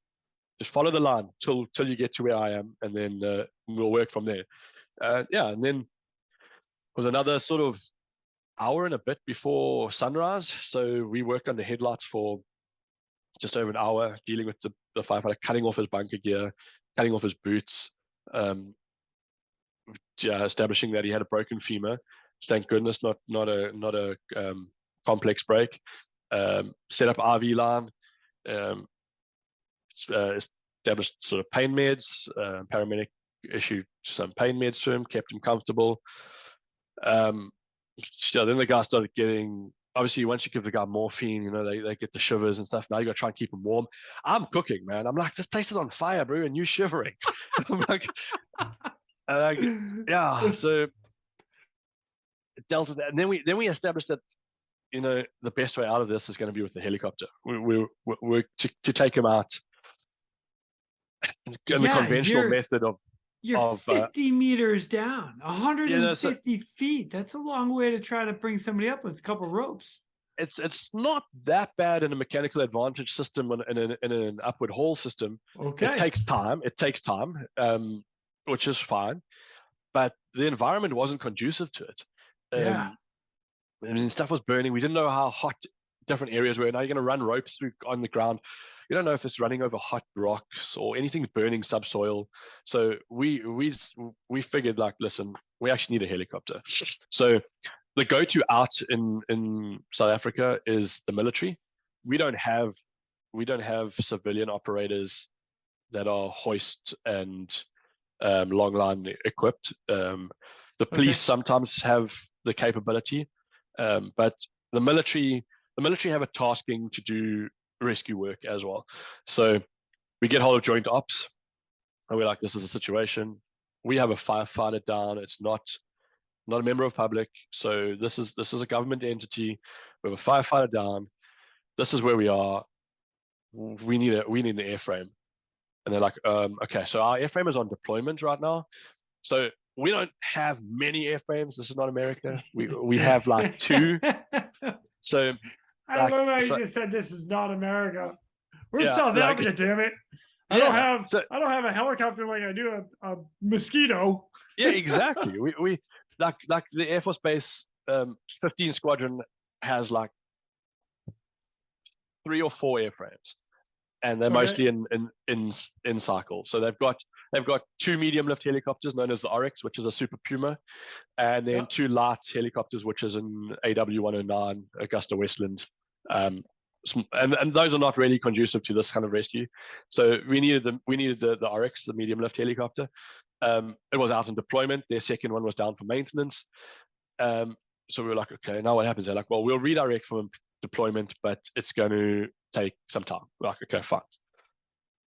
Speaker 2: follow the line till you get to where I am, and then we'll work from there. And then it was another sort of hour and a bit before sunrise. So we worked on the headlights for just over an hour, dealing with the firefighter, cutting off his bunker gear, cutting off his boots, establishing that he had a broken femur. Thank goodness, not a complex break. Set up RV line, established sort of pain meds. Paramedic issued some pain meds to him, kept him comfortable. Then the guy started getting, obviously once you give the guy morphine, they get the shivers and stuff. Now you got to try and keep him warm. I'm cooking, man. I'm like, this place is on fire, bro, and you shivering. I'm like, yeah. So dealt with that, and then we established that the best way out of this is going to be with the helicopter. We're to take him out in the conventional method of
Speaker 1: you're 50 meters down, 150 feet. That's a long way to try to bring somebody up with a couple ropes.
Speaker 2: It's not that bad in a mechanical advantage system, in an upward haul system.
Speaker 1: Okay.
Speaker 2: It takes time, which is fine, but the environment wasn't conducive to it. I mean, stuff was burning. We didn't know how hot different areas were. Now you're going to run ropes through on the ground. You don't know if it's running over hot rocks or anything burning subsoil. So we figured, like, listen, we actually need a helicopter. So the go-to out in South Africa is the military. We don't have we don't have civilian operators that are hoist and long line equipped. The police sometimes have the capability, but the military have a tasking to do rescue work as well. So we get hold of joint ops, and we're like, this is a situation. We have a firefighter down. It's not a member of public. So this is a government entity. We have a firefighter down. This is where we are. We need an airframe. And they're like, okay, so our airframe is on deployment right now. So we don't have many airframes. This is not America. We have like 2. So
Speaker 1: I love how you just said this is not America. We're in South
Speaker 2: like,
Speaker 1: Africa, damn it. I don't have a helicopter like I do a mosquito.
Speaker 2: Yeah, exactly. we like the Air Force Base 15 Squadron has like 3 or 4 airframes, and they're mostly in cycle. So they've got 2 medium lift helicopters known as the Oryx, which is a Super Puma, and then 2 light helicopters, which is an AW109 Augusta Westland. And those are not really conducive to this kind of rescue. So we needed the Oryx, the medium lift helicopter. It was out in deployment. Their second one was down for maintenance. So we were like, okay, now what happens? They're like, well, we'll redirect from deployment, but it's going to take some time. We're like, okay, fine.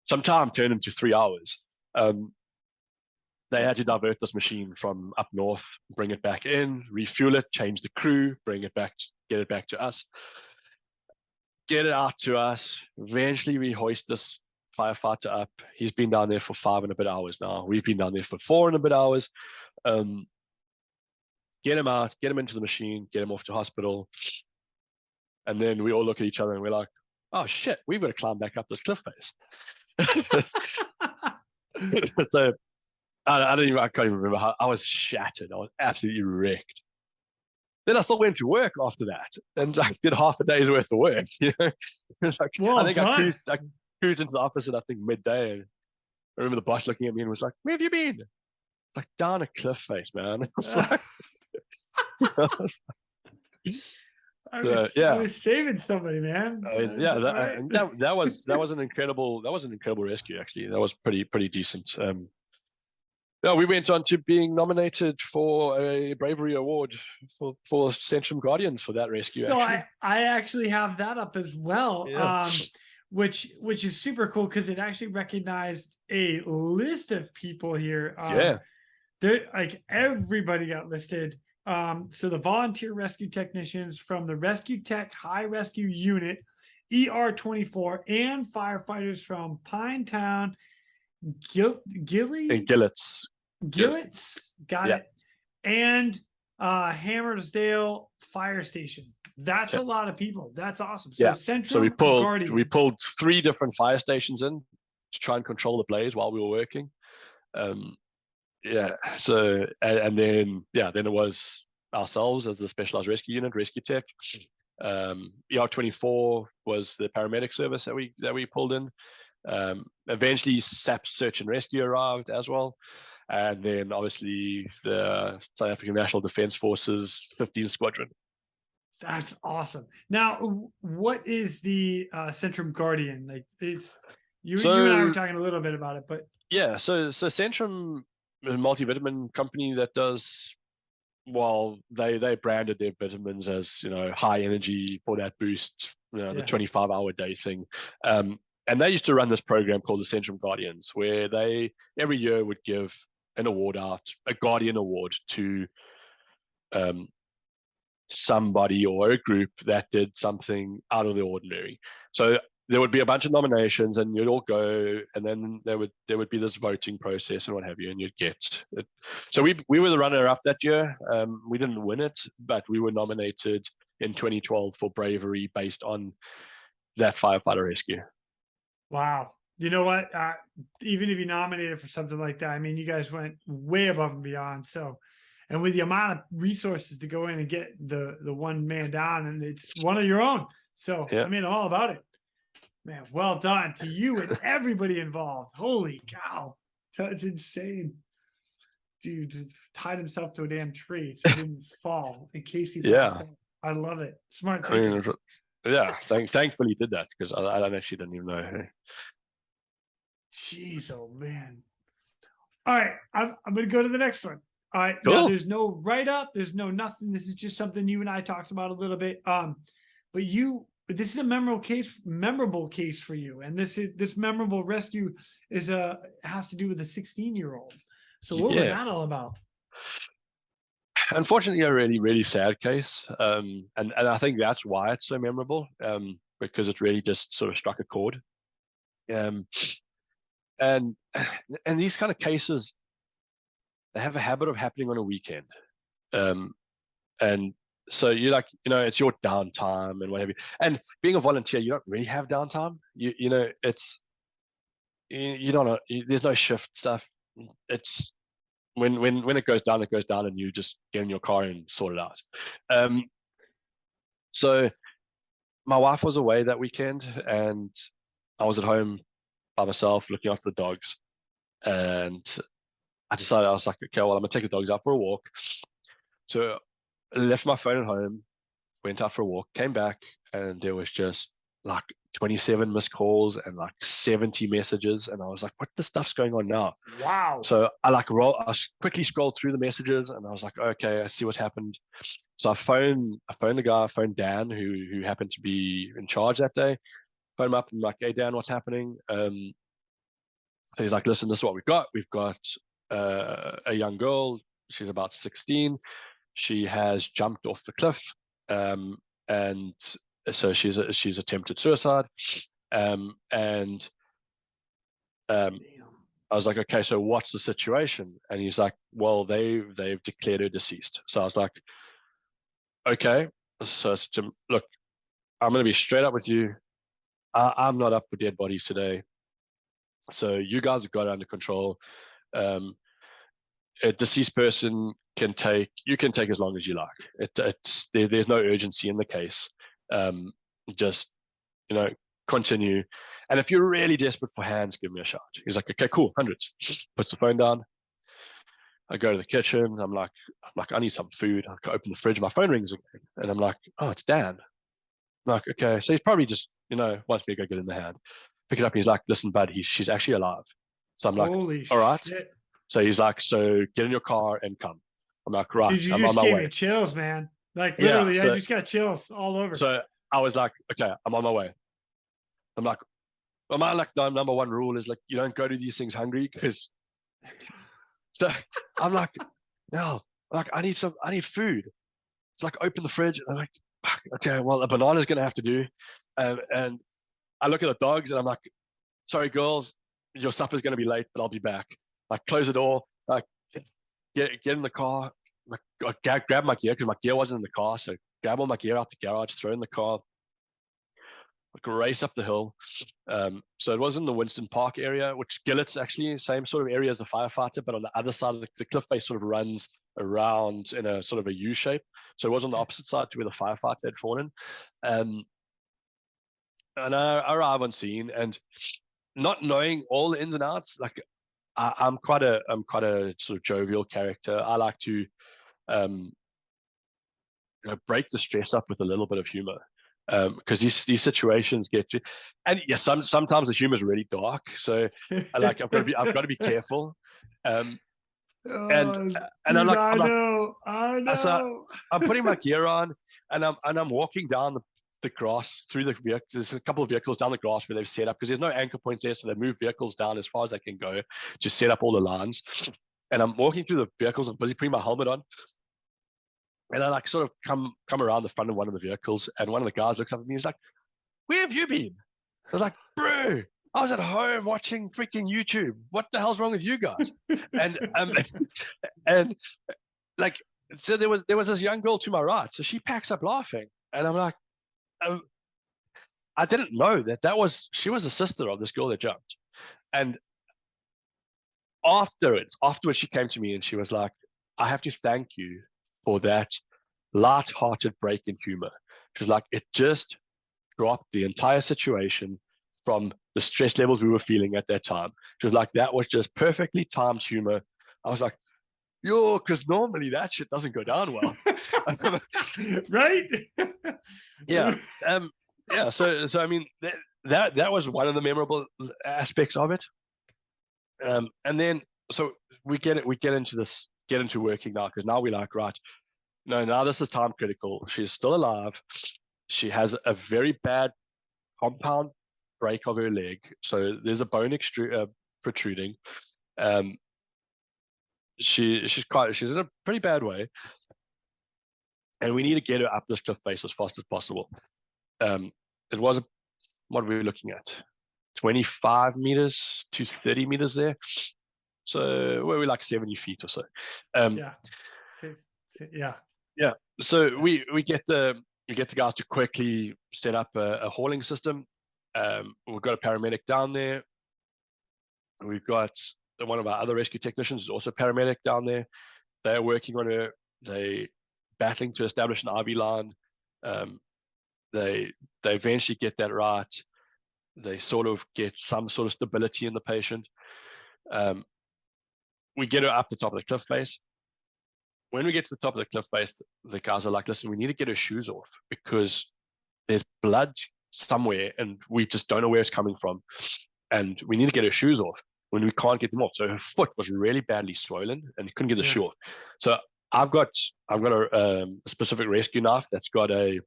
Speaker 2: Some time turned into 3 hours. They had to divert this machine from up north, bring it back in, refuel it, change the crew, bring it back, get it back to us. Get it out to us. Eventually, we hoist this firefighter up. He's been down there for 5 and a bit hours now. We've been down there for 4 and a bit hours. Get him out, get him into the machine, get him off to hospital. And then we all look at each other and we're like, oh shit, we've got to climb back up this cliff face. So I can't even remember how I was shattered. I was absolutely wrecked. Then I still went to work after that, and I did half a day's worth of work. You know, it's like, I think I cruised into the office at I think midday. And I remember the boss looking at me and was like, "Where have you been?" Like, down a cliff face, man. I was like,
Speaker 1: I was saving somebody, man.
Speaker 2: That was an incredible rescue. Actually, that was pretty decent. Yeah, we went on to being nominated for a bravery award for Centrum Guardians for that rescue.
Speaker 1: So I actually have that up as well, which is super cool because it actually recognized a list of people here. Like everybody got listed. So the volunteer rescue technicians from the Rescue Tech High Rescue Unit, ER24, and firefighters from Pinetown,
Speaker 2: Gillets.
Speaker 1: Got it. And Hammersdale Fire Station. That's a lot of people. That's awesome. So
Speaker 2: So we pulled 3 different fire stations in to try and control the blaze while we were working. So and then it was ourselves as the specialized rescue unit, Rescue Tech. ER24 was the paramedic service that we pulled in. Eventually SAP's search and rescue arrived as well, and then obviously the South African National Defence Forces 15th Squadron.
Speaker 1: That's awesome. Now, what is the Centrum Guardian? Like, it's you and I were talking a little bit about it, but
Speaker 2: so Centrum is a multivitamin company that does, well, they branded their vitamins as, you know, high energy for that boost, you know, the 25-hour day thing. And they used to run this program called the Centrum Guardians, where they every year would give an award out, a Guardian Award, to somebody or a group that did something out of the ordinary. So there would be a bunch of nominations, and you'd all go, and then there would be this voting process and what have you, and you'd get it. So we were the runner-up that year. We didn't win it, but we were nominated in 2012 for bravery based on that firefighter rescue.
Speaker 1: Wow. You know what? Even if you nominated for something like that, I mean, you guys went way above and beyond. So, and with the amount of resources to go in and get the one man down, and it's one of your own. So, I mean, I'm all about it. Man, well done to you and everybody involved. Holy cow. That's insane. Dude tied himself to a damn tree so he didn't fall in case he passed out. I love it. Smart thinking.
Speaker 2: Yeah, thankfully he did that, because I don't actually didn't even know.
Speaker 1: Jeez, oh man. All right, I'm going to go to the next one. All right, now
Speaker 2: Cool.
Speaker 1: there's no write up, there's no nothing. This is just something you and I talked about a little bit. But this is a memorable case for you, and this memorable rescue has to do with a 16-year-old. So what was
Speaker 2: Yeah.
Speaker 1: that all about?
Speaker 2: Unfortunately, a really, really sad case. And I think that's why it's so memorable, because it really just sort of struck a chord. Um, and and these kind of cases, they have a habit of happening on a weekend. Um, and so you're like, it's your downtime and what have you. And being a volunteer, you don't really have downtime. It's you don't there's no shift stuff. It's when it goes down, and you just get in your car and sort it out. Um, so my wife was away that weekend, and I was at home by myself looking after the dogs. And I was like, okay, well, I'm gonna take the dogs out for a walk. So I left my phone at home, went out for a walk, came back, and there was just like 27 missed calls and like 70 messages. And I was like, what the stuff's going on now?
Speaker 1: Wow.
Speaker 2: So I quickly scrolled through the messages, and I was like, okay, I see what's happened. So I phoned the guy, I phoned Dan, who happened to be in charge that day. Phoned him up and I'm like, hey Dan, what's happening? So he's like, listen, this is what we've got. We've got a young girl. She's about 16. She has jumped off the cliff, and so she's attempted suicide. And I was like, okay, so what's the situation? And he's like, well, they've declared her deceased. So I was like, okay. So look, I'm going to be straight up with you. I'm not up for dead bodies today. So you guys have got it under control. A deceased person can take as long as you like. There's no urgency in the case. Just continue. And if you're really desperate for hands, give me a shout. He's like, okay, cool, hundreds. Puts the phone down. I go to the kitchen. I'm like, I need some food. I open the fridge. My phone rings again, and I'm like, oh, it's Dan. I'm like, okay, so he's probably just wants me to go get in the hand. Pick it up. And he's like, listen, bud, she's actually alive. So I'm like,
Speaker 1: Holy
Speaker 2: all right.
Speaker 1: shit.
Speaker 2: So he's like, so get in your car and come. I'm like, right,
Speaker 1: Dude, you
Speaker 2: I'm on
Speaker 1: just
Speaker 2: my
Speaker 1: gave
Speaker 2: way.
Speaker 1: me chills, man. Like
Speaker 2: Yeah.
Speaker 1: literally, I just got chills all over.
Speaker 2: So I was like, okay, I'm on my way. I'm like, well, my number one rule is like, you don't go to these things hungry, because so I'm like, no, I need food. It's like, open the fridge, and I'm like, okay, well, a banana's gonna have to do. And I look at the dogs, and I'm like, sorry, girls, your supper's gonna be late, but I'll be back. Like, close the door, like, get in the car, like, grab my gear, because my gear wasn't in the car. So grab all my gear out the garage, throw in the car, like, race up the hill. So it was in the Winston Park area, which Gillet's actually the same sort of area as the firefighter, but on the other side of the cliff face sort of runs around in a sort of a U shape. So it was on the opposite side to where the firefighter had fallen. And I arrive on scene, and not knowing all the ins and outs, like, I'm quite a sort of jovial character. I like to break the stress up with a little bit of humor, because these situations get you. And yes, sometimes the humor is really dark. So I've got to be careful. And
Speaker 1: Oh,
Speaker 2: and
Speaker 1: dude, I
Speaker 2: I'm
Speaker 1: know.
Speaker 2: so I'm putting my gear on, and I'm walking down the grass through the vehicles. There's a couple of vehicles down the grass where they've set up, because there's no anchor points there, so they move vehicles down as far as they can go to set up all the lines. And I'm walking through the vehicles. I'm busy putting my helmet on, and I like sort of come around the front of one of the vehicles, and one of the guys looks up at me. He's like, "Where have you been?" I was like, "Bro, I was at home watching freaking YouTube. What the hell's wrong with you guys?" And and like, so there was this young girl to my right, so she packs up laughing, and I'm like, I didn't know she was the sister of this girl that jumped. And afterwards she came to me and she was like, I have to thank you for that light-hearted break in humor. She was like, it just dropped the entire situation from the stress levels we were feeling at that time. She was like, that was just perfectly timed humor. I was like, yo, because normally that shit doesn't go down well.
Speaker 1: Right?
Speaker 2: Yeah. Yeah, so I mean that was one of the memorable aspects of it. And then so we get into working now, because now we're like, right, no, now this is time critical. She's still alive. She has a very bad compound break of her leg, so there's a bone protruding. Um, she's in a pretty bad way, and we need to get her up this cliff face as fast as possible. It was what we were looking at, 25 meters to 30 meters there. So we're like 70 feet or so.
Speaker 1: Yeah. Yeah.
Speaker 2: Yeah. So we get the guys to quickly set up a hauling system. We've got a paramedic down there. We've got one of our other rescue technicians is also a paramedic down there. They're working on her. They battling to establish an IV line. They eventually get that right. They sort of get some sort of stability in the patient. We get her up the top of the cliff face. When we get to the top of the cliff face, the guys are like, listen, we need to get her shoes off because there's blood somewhere and we just don't know where it's coming from. And we need to get her shoes off when we can't get them off. So her foot was really badly swollen and couldn't get the shoe off. So I've got a specific rescue knife that's got it's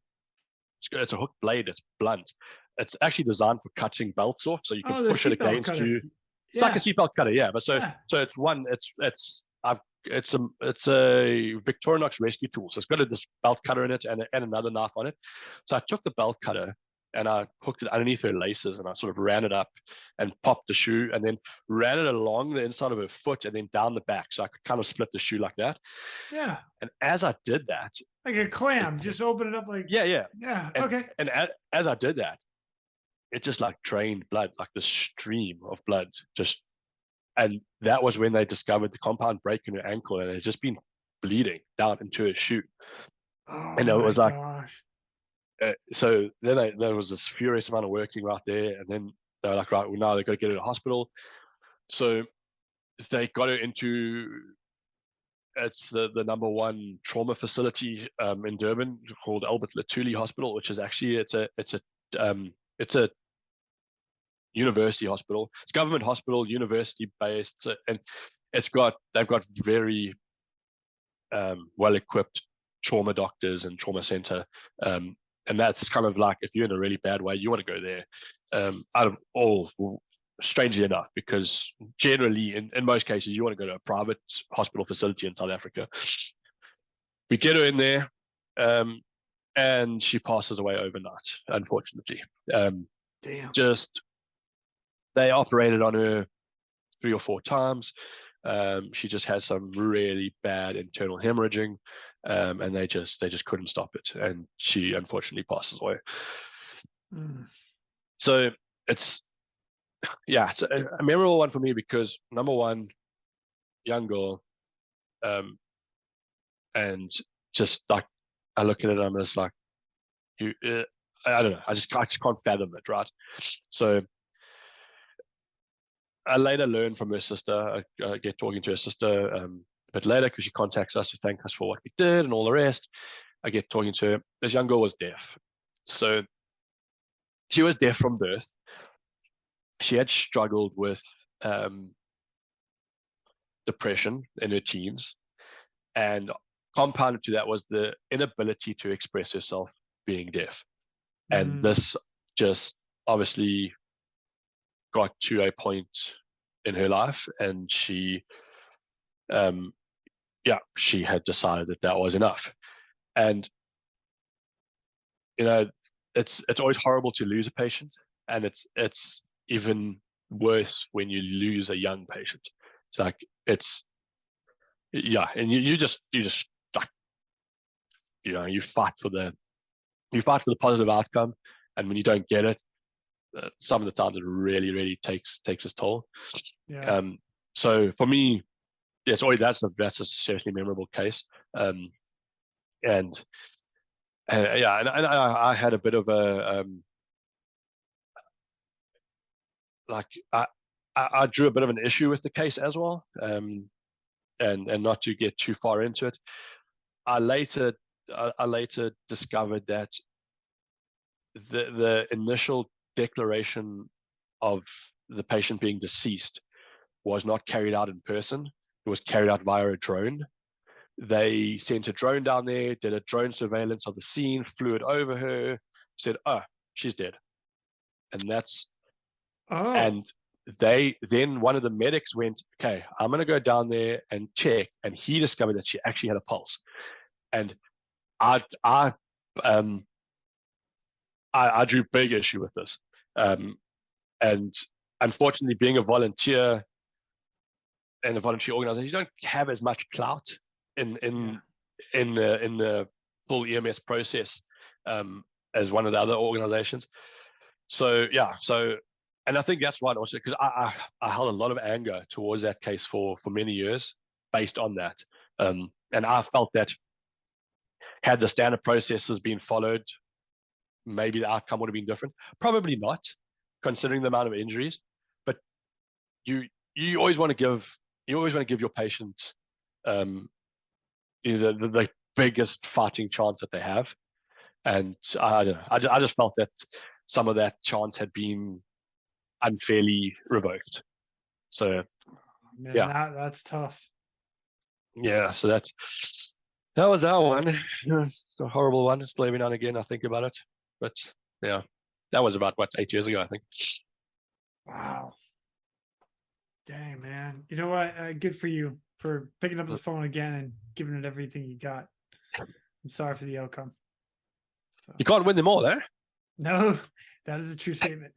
Speaker 2: a hook blade that's blunt. It's actually designed for cutting belts off, so you can push it against you. It's like a seatbelt cutter, yeah. But so it's it's a Victorinox rescue tool. So it's got this belt cutter in it and another knife on it. So I took the belt cutter and I hooked it underneath her laces and I sort of ran it up and popped the shoe and then ran it along the inside of her foot and then down the back. So I could kind of split the shoe like that.
Speaker 1: Yeah.
Speaker 2: And as I did that,
Speaker 1: like a clam, just open it up like
Speaker 2: yeah.
Speaker 1: Okay.
Speaker 2: And as I did that, it just like drained blood, like this stream of blood just. And that was when they discovered the compound break in her ankle and it had just been bleeding down into her shoe.
Speaker 1: Oh,
Speaker 2: and it was like,
Speaker 1: gosh.
Speaker 2: So then there was this furious amount of working right there. And then they were like, right, well, now they've got to get her to the hospital. So they got her into, it's the number one trauma facility in Durban called Albert Lutuli Hospital, which is actually, it's a university hospital. It's government hospital, university based, and they've got very well equipped trauma doctors and trauma center, and that's kind of like if you're in a really bad way, you want to go there. Out of all, strangely enough, because generally in most cases you want to go to a private hospital facility in South Africa. We get her in there, and she passes away overnight, unfortunately.
Speaker 1: Damn.
Speaker 2: They operated on her 3 or 4 times. She just had some really bad internal hemorrhaging, and they just couldn't stop it, and she unfortunately passes away. So it's a memorable one for me because number one, young girl, and just like I look at it, I'm just like, I don't know, I just can't fathom it, right? So I later learned from her sister. I get talking to her sister a bit later because she contacts us to thank us for what we did and all the rest. I get talking to her. This young girl was deaf. So she was deaf from birth. She had struggled with depression in her teens. And compounded to that was the inability to express herself being deaf. And this just obviously got to a point in her life and she had decided that was enough. And it's always horrible to lose a patient, and it's even worse when you lose a young patient. It's like and you just like you fight for the positive outcome, and when you don't get it, some of the time it really takes its toll. So for me, it's always that's a certainly memorable case. And I had a bit of a I drew a bit of an issue with the case as well. And not to get too far into it, I later discovered that the initial declaration of the patient being deceased was not carried out in person. It was carried out via a drone. They sent a drone down there, did a drone surveillance of the scene, flew it over her, said, "Oh, she's dead." And and then one of the medics went, "Okay, I'm going to go down there and check." And he discovered that she actually had a pulse. And I drew big issue with this. And unfortunately, being a volunteer and a voluntary organization, you don't have as much clout in the full EMS process as one of the other organizations. So and I think that's right also, because I held a lot of anger towards that case for many years based on that. And I felt that had the standard processes been followed, maybe the outcome would have been different. Probably not, considering the amount of injuries. But you always want to give your patient the biggest fighting chance that they have. And I don't know. I just felt that some of that chance had been unfairly revoked. So
Speaker 1: man, that's tough.
Speaker 2: Yeah, so that was that one. It's a horrible one. Still every now and again I think about it. But yeah, that was about 8 years ago, I think.
Speaker 1: Wow. Dang, man. You know what? Good for you for picking up the phone again and giving it everything you got. I'm sorry for the outcome. So.
Speaker 2: You can't win them all, eh?
Speaker 1: No, that is a true statement.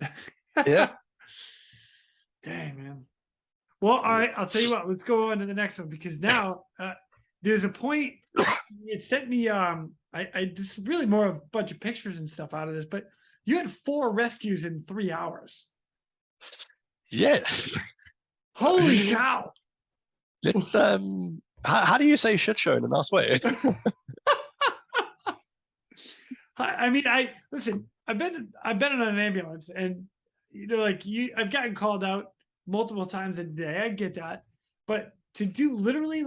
Speaker 2: Yeah.
Speaker 1: Dang, man. Well, all right. I'll tell you what. Let's go on to the next one, because now there's a point. It sent me. This is really more of a bunch of pictures and stuff out of this, but you had 4 rescues in 3 hours.
Speaker 2: Yeah.
Speaker 1: Holy cow!
Speaker 2: Let's how do you say shit show in a nice way?
Speaker 1: I mean, listen. I've been in an ambulance, and I've gotten called out multiple times a day. I get that, but to do literally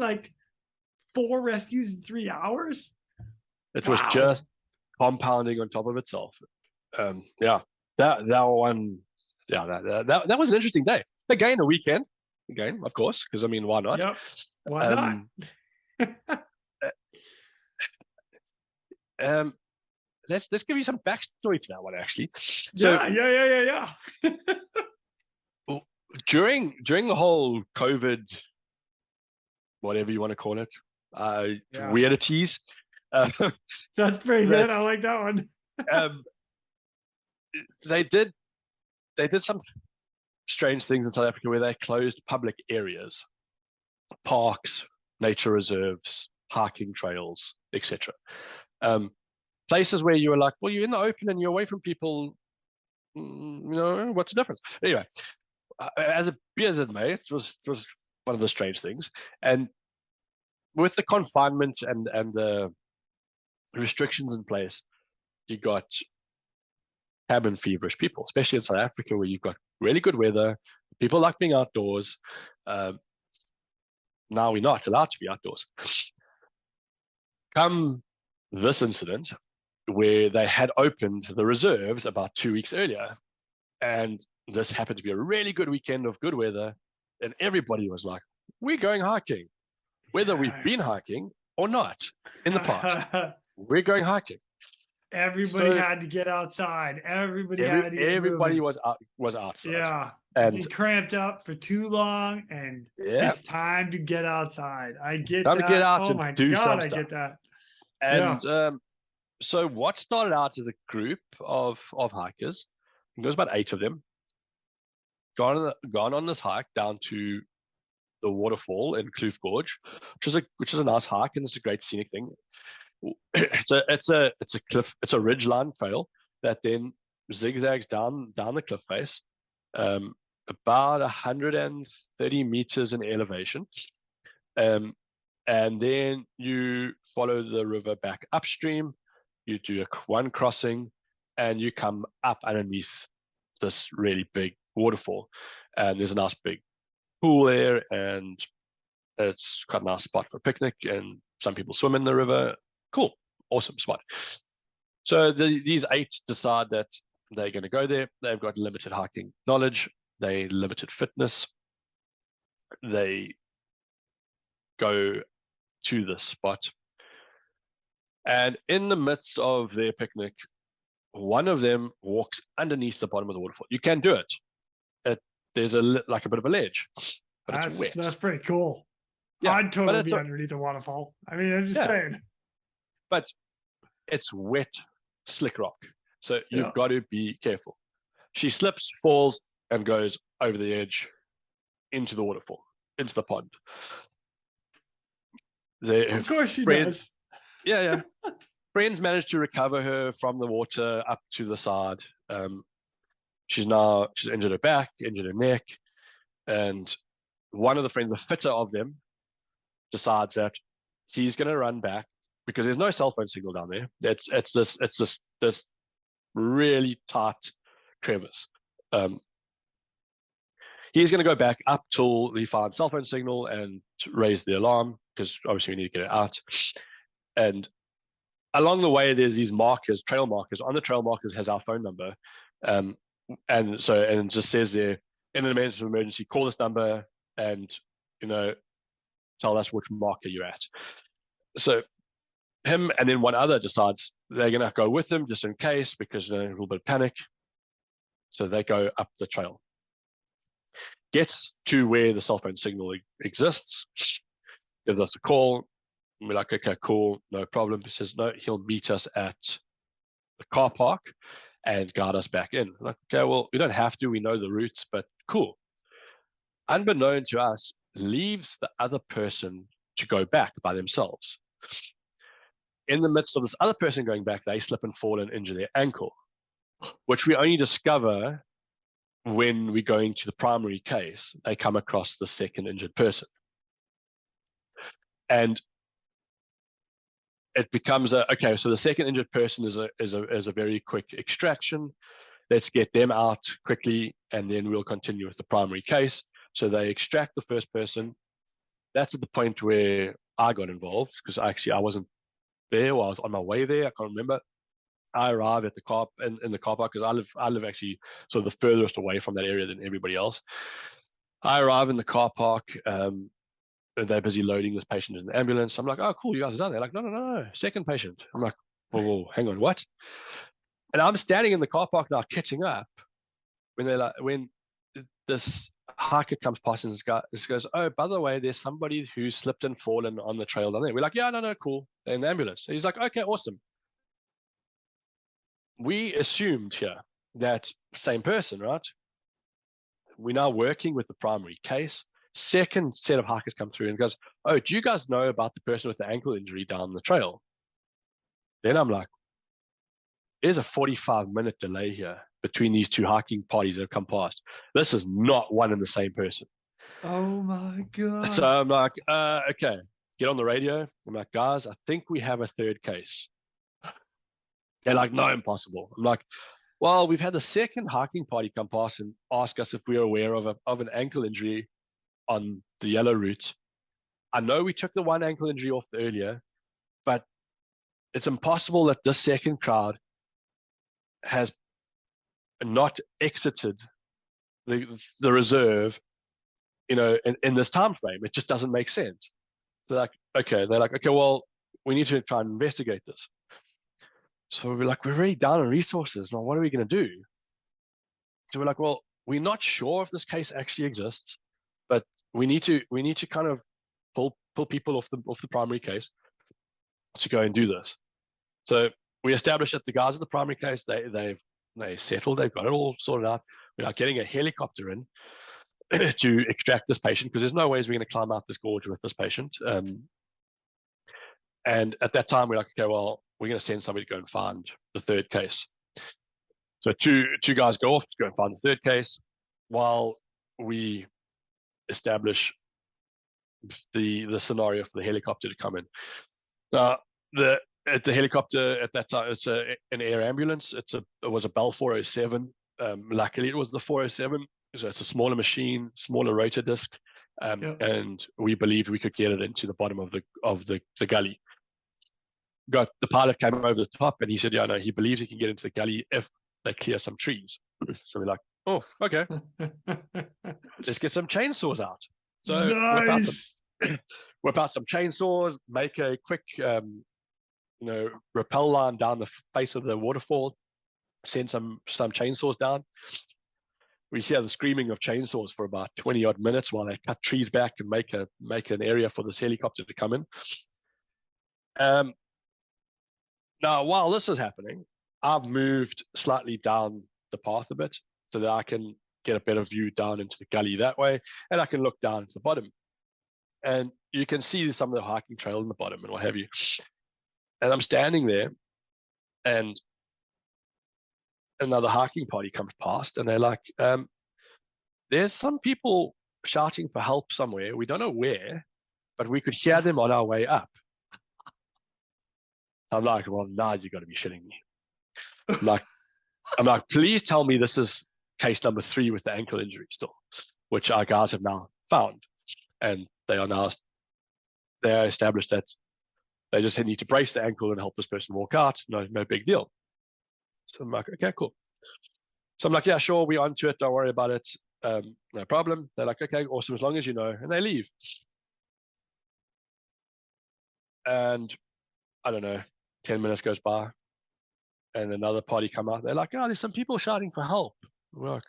Speaker 1: 4 rescues in 3 hours,
Speaker 2: it was just compounding on top of itself. Yeah, that one. Yeah, that was an interesting day. Again, a weekend. Again, of course, because I mean, why not?
Speaker 1: Yep. Why
Speaker 2: not? Let's give you some backstory to that one, actually. So,
Speaker 1: yeah.
Speaker 2: During the whole COVID, whatever you want to call it, weirdities.
Speaker 1: That's pretty good. I like that one.
Speaker 2: They did some strange things in South Africa where they closed public areas, parks, nature reserves, hiking trails, etc. Places where you were like, well, you're in the open and you're away from people. What's the difference? Anyway, be as it may, it was one of the strange things. And with the confinement and the restrictions in place, you got cabin feverish people, especially in South Africa, where you've got really good weather. People like being outdoors. Now we're not allowed to be outdoors. Come this incident, where they had opened the reserves about 2 weeks earlier, and this happened to be a really good weekend of good weather, and everybody was like, we're going hiking, whether we've been hiking or not in the past. We're going hiking.
Speaker 1: Everybody had to get outside. Everybody
Speaker 2: was outside.
Speaker 1: Yeah, and you cramped up for too long, and it's time to get outside. I get that.
Speaker 2: Time to get out and do some
Speaker 1: I
Speaker 2: stuff.
Speaker 1: get that.
Speaker 2: And so what started out as a group of hikers, I think there was about 8 of them, gone on this hike down to the waterfall in Kloof Gorge, which is a nice hike, and it's a great scenic thing. It's a cliff, it's a ridgeline trail that then zigzags down the cliff face, about 130 meters in elevation, and then you follow the river back upstream. You do one crossing, and you come up underneath this really big waterfall, and there's a nice big pool there, and it's quite a nice spot for a picnic, and some people swim in the river. Cool, awesome spot. So these 8 decide that they're going to go there. They've got limited hiking knowledge. They limited fitness. They go to the spot. And in the midst of their picnic, one of them walks underneath the bottom of the waterfall. You can do it. There's like a bit of a ledge, but it's wet.
Speaker 1: That's pretty cool.
Speaker 2: Yeah,
Speaker 1: I'd totally be underneath the waterfall. I mean, I'm just saying.
Speaker 2: But it's wet, slick rock. So you've got to be careful. She slips, falls, and goes over the edge into the waterfall, into the pond.
Speaker 1: Of course she does.
Speaker 2: Yeah. Friends managed to recover her from the water up to the side. She's injured her back, injured her neck, and one of the friends, the fitter of them, decides that he's going to run back because there's no cell phone signal down there. It's this really tight crevice. He's going to go back up till he finds cell phone signal and raise the alarm because obviously we need to get it out. And along the way, there's these markers, trail markers. On the trail markers has our phone number. And it just says there, in an emergency, call this number and, tell us which marker you're at. So him and then one other decides they're going to go with him just in case because a little bit of panic. So they go up the trail. Gets to where the cell phone signal exists, gives us a call. We're like, okay, cool, no problem. He says, no, he'll meet us at the car park and guide us back in. Like, okay, well, we don't have to. We know the routes, but cool. Unbeknown to us, leaves the other person to go back by themselves. In the midst of this other person going back, they slip and fall and injure their ankle, which we only discover when we go into the primary case. They come across the second injured person. And it becomes okay, so the second injured person is a very quick extraction. Let's get them out quickly, and then we'll continue with the primary case. So they extract the first person. That's at the point where I got involved because I wasn't there, or I was on my way there. I can't remember. I arrive at the car in the car park because I live actually sort of the furthest away from that area than everybody else. I arrive in the car park. They're busy loading this patient in the ambulance. I'm like, oh, cool, you guys are done. They're like, no, second patient. I'm like, whoa, hang on, what? And I'm standing in the car park now, catching up when this hiker comes past and this goes, oh, by the way, there's somebody who slipped and fallen on the trail down there. We're like, yeah, no, cool. They're in the ambulance. So he's like, okay, awesome. We assumed here that same person, right? We're now working with the primary case. Second set of hikers come through and goes, oh, do you guys know about the person with the ankle injury down the trail? Then I'm like, there's a 45-minute delay here between these two hiking parties that have come past. This is not one and the same person.
Speaker 1: Oh my God.
Speaker 2: So I'm like, okay, get on the radio. I'm like, guys, I think we have a third case. They're like, no, impossible. I'm like, well, we've had the second hiking party come past and ask us if we are aware of an ankle injury on the yellow route. I know we took the one ankle injury off earlier, but it's impossible that this second crowd has not exited the reserve, in this time frame. It just doesn't make sense. So they're like, okay, well, we need to try and investigate this. So we're like, we're already down on resources. Now, what are we going to do? So we're like, well, we're not sure if this case actually exists, but we need to kind of pull people off the primary case to go and do this. So we established that the guys at the primary case, they settled, they've got it all sorted out. We're like getting a helicopter in to extract this patient because there's no ways we're going to climb out this gorge with this patient. And at that time, we're like, okay, well, we're going to send somebody to go and find the third case. So two guys go off to go and find the third case while we establish the scenario for the helicopter to come in. Now, the helicopter at that time, it's an air ambulance. It was a Bell 407. Luckily, it was the 407. So it's a smaller machine, smaller rotor disc, and we believed we could get it into the bottom of the gully. the pilot came over the top, and he said, yeah, no, he believes he can get into the gully if they clear some trees. So we're like, oh, okay, let's get some chainsaws out. So
Speaker 1: Nice.
Speaker 2: whip out some chainsaws, make a quick, rappel line down the face of the waterfall, send some chainsaws down. We hear the screaming of chainsaws for about 20 odd minutes while they cut trees back and make an area for this helicopter to come in. Now, while this is happening, I've moved slightly down the path a bit so that I can get a better view down into the gully that way, and I can look down to the bottom. And you can see some of the hiking trail in the bottom and what have you. And I'm standing there, and another hiking party comes past, and they're like, there's some people shouting for help somewhere. We don't know where, but we could hear them on our way up. I'm like, well, now you got to be shitting me. I'm like, please tell me this is case number 3 with the ankle injury still, which our guys have now found. And they are established that they just need to brace the ankle and help this person walk out. No big deal. So I'm like, okay, cool. So I'm like, yeah, sure, we're onto it. Don't worry about it. No problem. They're like, okay, awesome, as long as you know. And they leave. And I don't know, 10 minutes goes by, and another party come out. They're like, oh, there's some people shouting for help. We're like,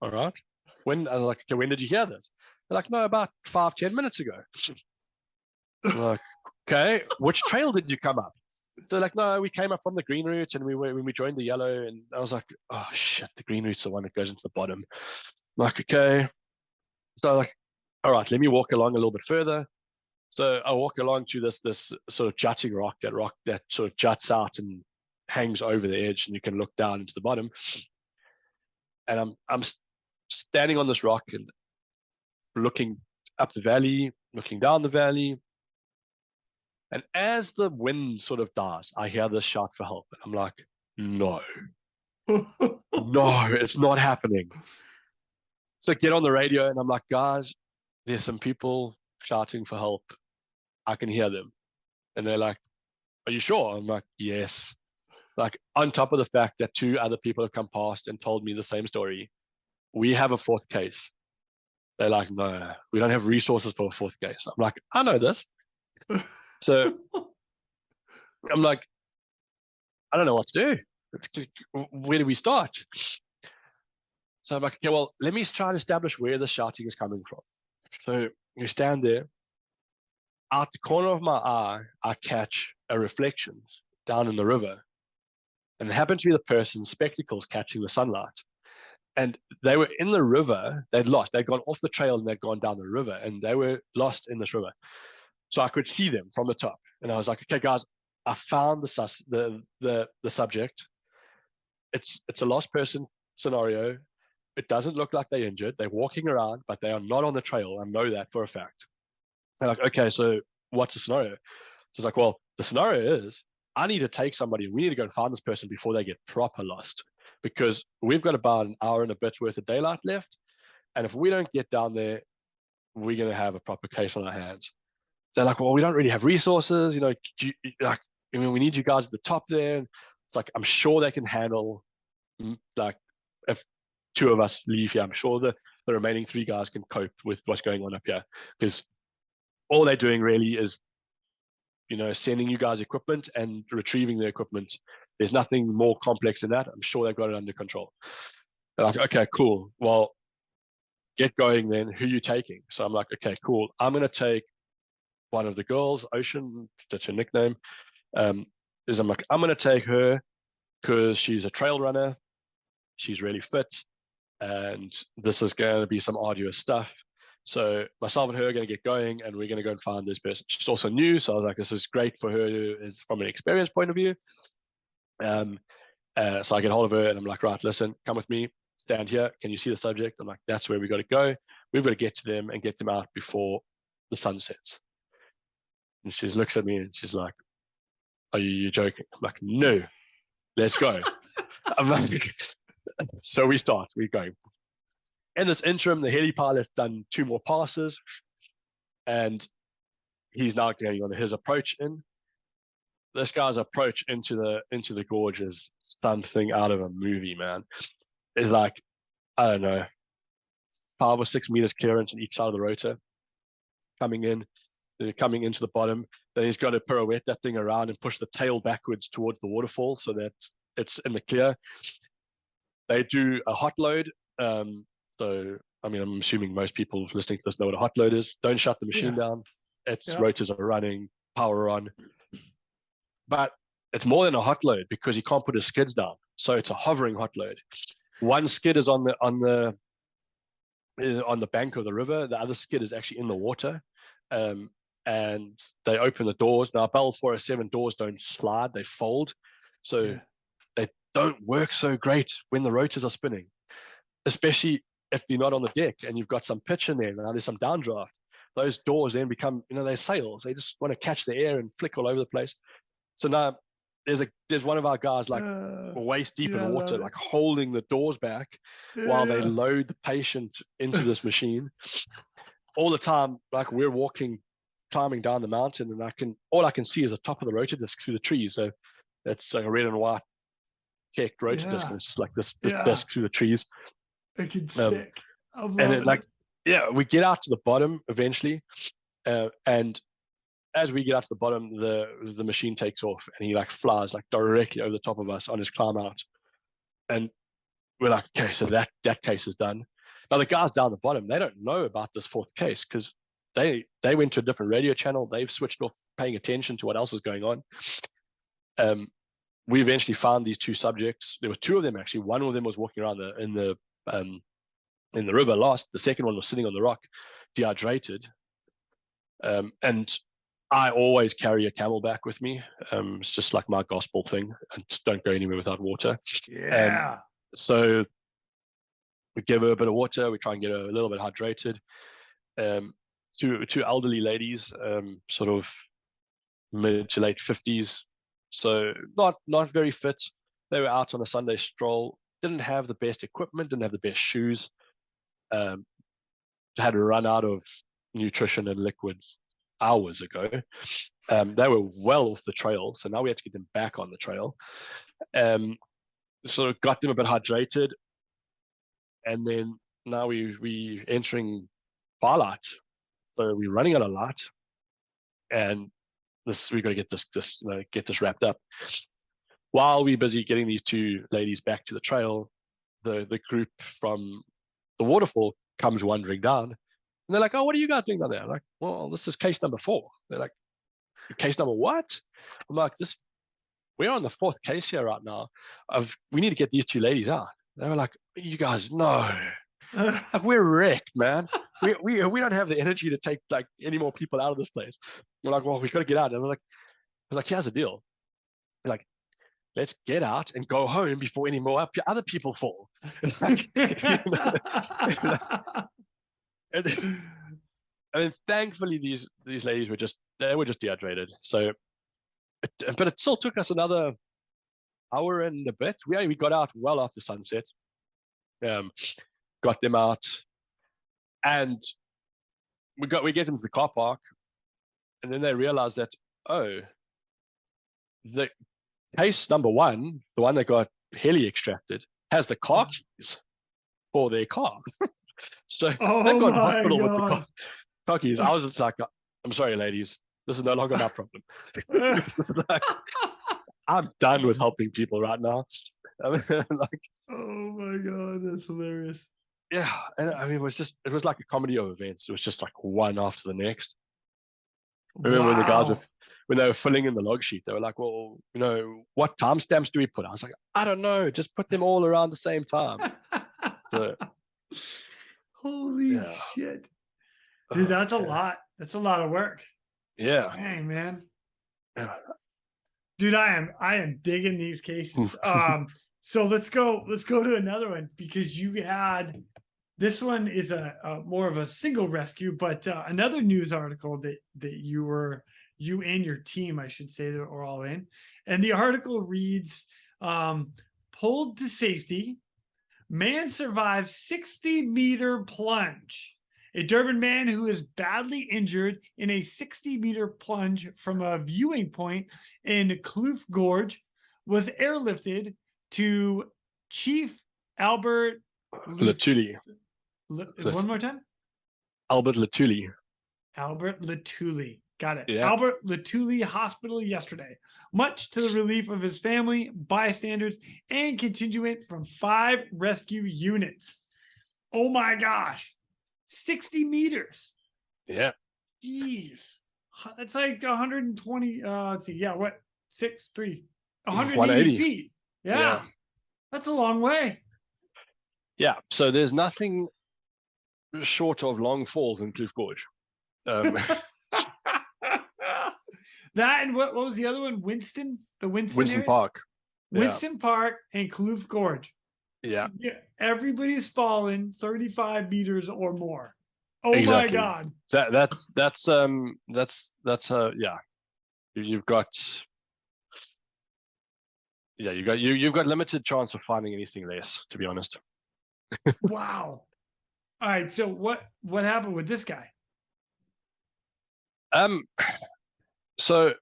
Speaker 2: all right. I was like, okay, when did you hear this? They're like, no, about 5-10 minutes ago. I'm like, okay, which trail did you come up? So like, no, we came up from the green route, and when we joined the yellow, and I was like, oh shit, the green route's the one that goes into the bottom. I'm like, okay. So like, all right, let me walk along a little bit further. So I walk along to this sort of jutting rock that sort of juts out and hangs over the edge, and you can look down into the bottom. And I'm standing on this rock and looking up the valley, looking down the valley. And as the wind sort of dies, I hear this shout for help. And I'm like, no, no, it's not happening. So I get on the radio, and I'm like, guys, there's some people shouting for help. I can hear them. And they're like, are you sure? I'm like, yes. Like, on top of the fact that 2 other people have come past and told me the same story, we have a 4th case. They're like, no, we don't have resources for a 4th case. I'm like, I know this. So I'm like, I don't know what to do. Where do we start? So I'm like, okay, well, let me try and establish where the shouting is coming from. So you stand there. Out the corner of my eye, I catch a reflection down in the river. And it happened to be the person's spectacles catching the sunlight. And they were in the river. They'd gone off the trail, and they'd gone down the river, and they were lost in this river. So I could see them from the top. And I was like, okay, guys, I found the subject. It's a lost person scenario. It doesn't look like they're injured. They're walking around, but they are not on the trail. I know that for a fact. They're like, okay, so what's the scenario? So it's like, well, the scenario is I need to take somebody. We need to go and find this person before they get proper lost, because we've got about an hour and a bit worth of daylight left. And if we don't get down there, we're going to have a proper case on our hands. They're like, well, we don't really have resources. We need you guys at the top there. And it's like, I'm sure they can handle, like, if 2 of us leave here, I'm sure the remaining 3 guys can cope with what's going on up here, because all they're doing really is, sending you guys equipment and retrieving the equipment. There's nothing more complex than that. I'm sure they've got it under control. They're like, okay, cool. Well, get going then. Who are you taking? So I'm like, okay, cool. I'm going to take one of the girls, Ocean, that's her nickname. I'm going to take her because she's a trail runner. She's really fit. And this is going to be some arduous stuff. So myself and her are going to get going, and we're going to go and find this person. She's also new, so I was like, this is great for her from an experience point of view. So I get hold of her, and I'm like, right, listen, come with me, stand here. Can you see the subject? I'm like, that's where we got to go. We've got to get to them and get them out before the sun sets. And she looks at me, and she's like, are you joking? I'm like, no, let's go. I'm like, so we go. In this interim, the heli pilot's done 2 more passes, and he's now going on his approach in. this guy's approach into the gorge is something out of a movie, man. It's like, I don't know, 5 or 6 meters clearance on each side of the rotor coming into the bottom. Then he's got to pirouette that thing around and push the tail backwards towards the waterfall so that it's in the clear. They do a hot load. So, I mean, I'm assuming most people listening to this know what a hot load is. Don't shut the machine down. Its rotors are running, power on. But it's more than a hot load because he can't put his skids down. So it's a hovering hot load. One skid is on the bank of the river. The other skid is actually in the water. And they open the doors. Now, Bell 407 doors don't slide, they fold. So they don't work so great when the rotors are spinning, especially if you're not on the deck and you've got some pitch in there. Now there's some downdraft. Those doors then become, they're sails. They just want to catch the air and flick all over the place. So now there's one of our guys like waist deep in water, like holding the doors back while they load the patient into this machine. All the time, like we're climbing down the mountain, and all I can see is the top of the rotor disc through the trees. So it's like a red and white checked rotor disc, and it's just like this disc through the trees.
Speaker 1: Freaking sick.
Speaker 2: And it, like, we get out to the bottom eventually, and as we get out to the bottom, the machine takes off, and he like flies like directly over the top of us on his climb out, and we're like, okay, so that case is done. Now the guys down the bottom, they don't know about this fourth case because they went to a different radio channel. They've switched off paying attention to what else is going on. We eventually found these 2 subjects. There were 2 of them actually. One of them was walking around in the river lost. The second one was sitting on the rock, dehydrated. And I always carry a Camelback with me. It's just like my gospel thing. I just don't go anywhere without water. So we give her a bit of water. We try and get her a little bit hydrated. 2 elderly ladies, sort of mid to late 50s. So not very fit. They were out on a Sunday stroll. Didn't have the best equipment. Didn't have the best shoes. Had run out of nutrition and liquids hours ago. They were well off the trail, so now we had to get them back on the trail. So got them a bit hydrated, and then now we entering twilight, so we're running out of light, and we got to get this wrapped up. While we're busy getting these 2 ladies back to the trail, the group from the waterfall comes wandering down, and they're like, "Oh, what are you guys doing down there?" I'm like, "Well, this is case number 4." They're like, "Case number what?" I'm like, we're on the 4th case here right now. We need to get these 2 ladies out. They were like, "You guys, no, like, we're wrecked, man. We don't have the energy to take like any more people out of this place." We're like, "Well, we've got to get out." And we're like, "Here's the deal. Like, let's get out and go home before any more other people fall." Like, and thankfully these ladies were just dehydrated. So, but it still took us another hour and a bit. We got out well after sunset. Got them out, and we get them to the car park, and then they realized that, the case number 1, the one that got heli extracted, has the car keys for their car. So they've gone to hospital with the car keys. I was just like, "I'm sorry, ladies, this is no longer my problem." Like, I'm done with helping people right now. I mean, like,
Speaker 1: oh my God, that's hilarious.
Speaker 2: Yeah, and I mean, it was like a comedy of events. It was just like one after the next. I remember when the guys when they were filling in the log sheet, they were like, "Well, what timestamps do we put?" I was like, "I don't know, just put them all around the same time." So,
Speaker 1: holy shit, dude, that's a lot. That's a lot of work.
Speaker 2: Yeah.
Speaker 1: Dang, man. Yeah. Dude, I am digging these cases. So let's go to another one, because you had, this one is a more of a single rescue, but another news article that you and your team, I should say, that are all in. And the article reads, pulled to safety, man survives 60-meter plunge A Durban man who is badly injured in a 60-meter plunge from a viewing point in Kloof Gorge was airlifted to Chief Albert
Speaker 2: Latuli.
Speaker 1: One more time.
Speaker 2: Albert Latuli.
Speaker 1: Albert Latuli. Got it.
Speaker 2: Yeah.
Speaker 1: Albert Latuli Hospital yesterday, much to the relief of his family, bystanders, and contingent from 5 rescue units. Oh my gosh. 60 meters.
Speaker 2: Yeah.
Speaker 1: Jeez. That's like 120. Let's see. Yeah. What? 180
Speaker 2: 180
Speaker 1: feet. Yeah. That's a long way.
Speaker 2: Yeah. So there's nothing short of long falls in Kloof Gorge.
Speaker 1: That and what was the other one? Winston
Speaker 2: Park.
Speaker 1: Winston Park and Kloof Gorge.
Speaker 2: Yeah.
Speaker 1: Everybody's fallen 35 meters or more. Oh
Speaker 2: exactly.
Speaker 1: my God.
Speaker 2: That's yeah. You've got limited chance of finding anything less, to be honest.
Speaker 1: Wow. All right. So what happened with this guy?
Speaker 2: So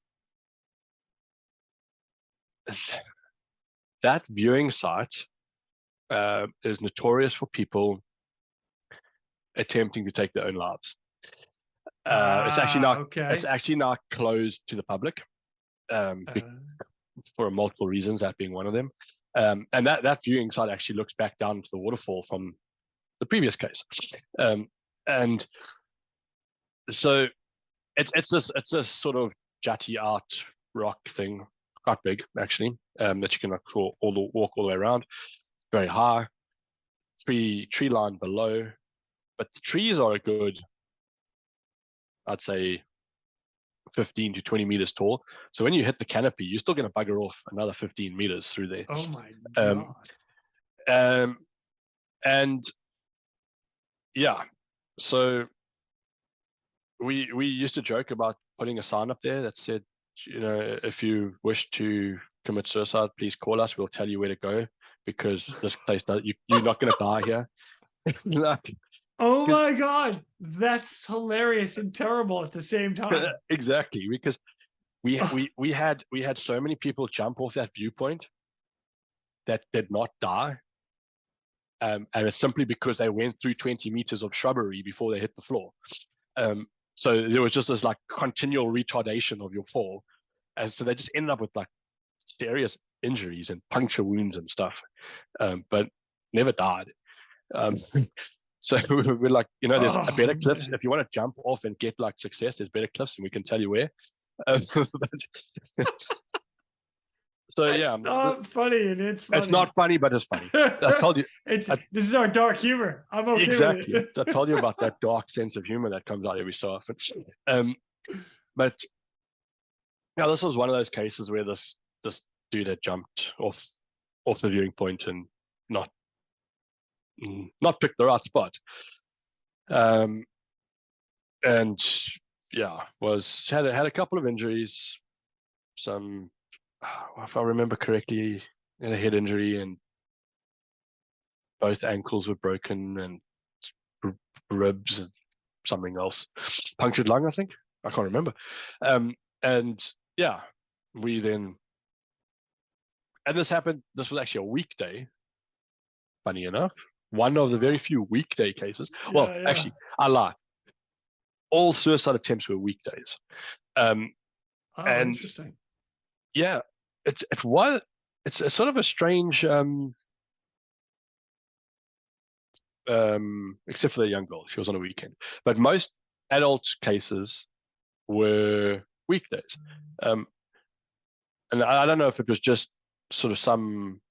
Speaker 2: that viewing site is notorious for people attempting to take their own lives. It's actually now closed to the public for multiple reasons, that being one of them. And that viewing site actually looks back down to the waterfall from the previous case. And so it's a sort of jutty out rock thing, quite big actually, that you can walk all the way around. Very high, tree line below, but the trees are a good, I'd say, 15 to 20 meters tall. So when you hit the canopy, you're still going to bugger off another 15 meters through there.
Speaker 1: Oh my God.
Speaker 2: And yeah, so we used to joke about putting a sign up there that said, if you wish to commit suicide, please call us. We'll tell you where to go, because this place you're not going to die here.
Speaker 1: Oh my God, that's hilarious and terrible at the same time.
Speaker 2: Exactly, because we had so many people jump off that viewpoint that did not die, and it's simply because they went through 20 meters of shrubbery before they hit the floor. So there was just this like continual retardation of your fall, and so they just ended up with like serious injuries and puncture wounds and stuff, but never died. So we're like, there's a better cliffs. If you want to jump off and get like success, there's better cliffs, and we can tell you where. So yeah,
Speaker 1: it's not funny, and it's funny.
Speaker 2: It's not funny, but it's funny. I told you,
Speaker 1: this is our dark humor. I'm okay
Speaker 2: exactly.
Speaker 1: with it.
Speaker 2: I told you about that dark sense of humor that comes out every so often. But yeah, this was one of those cases where this dude had jumped off the viewing point and not picked the right spot. And yeah, had a couple of injuries, some, if I remember correctly, a head injury, and both ankles were broken, and ribs and something else, punctured lung, I think. I can't remember. And yeah, and this happened. This was actually a weekday. Funny enough, one of the very few weekday cases. Actually, I lie. All suicide attempts were weekdays. And
Speaker 1: interesting.
Speaker 2: Yeah, it's sort of a strange, except for the young girl, she was on a weekend. But most adult cases were weekdays. And I don't know if it was just sort of some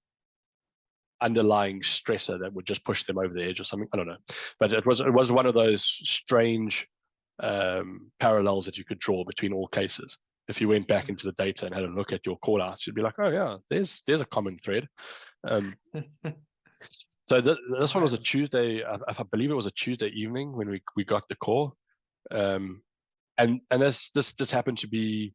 Speaker 2: underlying stressor that would just push them over the edge or something. I don't know, but it was one of those strange parallels that you could draw between all cases. If you went back into the data and had a look at your call outs, you'd be like, oh yeah, there's a common thread. So this one was a Tuesday. I believe it was a Tuesday evening when we got the call, and this happened to be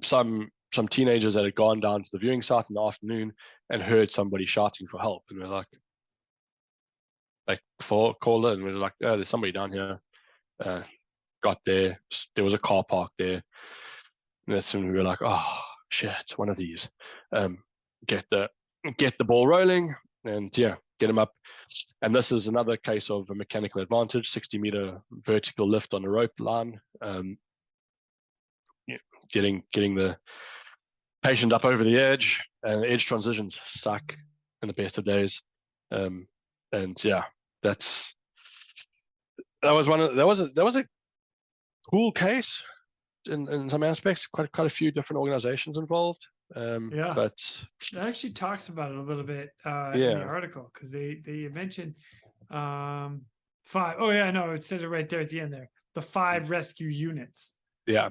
Speaker 2: some teenagers that had gone down to the viewing site in the afternoon and heard somebody shouting for help, and we're like, like called it, and we were like, oh, there's somebody down here. Got there. There was a car park there. And that's when we were like, oh shit, one of these. Get the ball rolling, and yeah, get them up. And this is another case of a mechanical advantage: 60-meter vertical lift on a rope line. Getting the patient up over the edge, and the edge transitions suck in the best of days. And yeah, that was a cool case in some aspects. Quite a few different organizations involved.
Speaker 1: Yeah,
Speaker 2: but
Speaker 1: it actually talks about it a little bit in the article, because they mentioned 5. Oh yeah, no, it says it right there at the end there. The 5 rescue units.
Speaker 2: Yeah,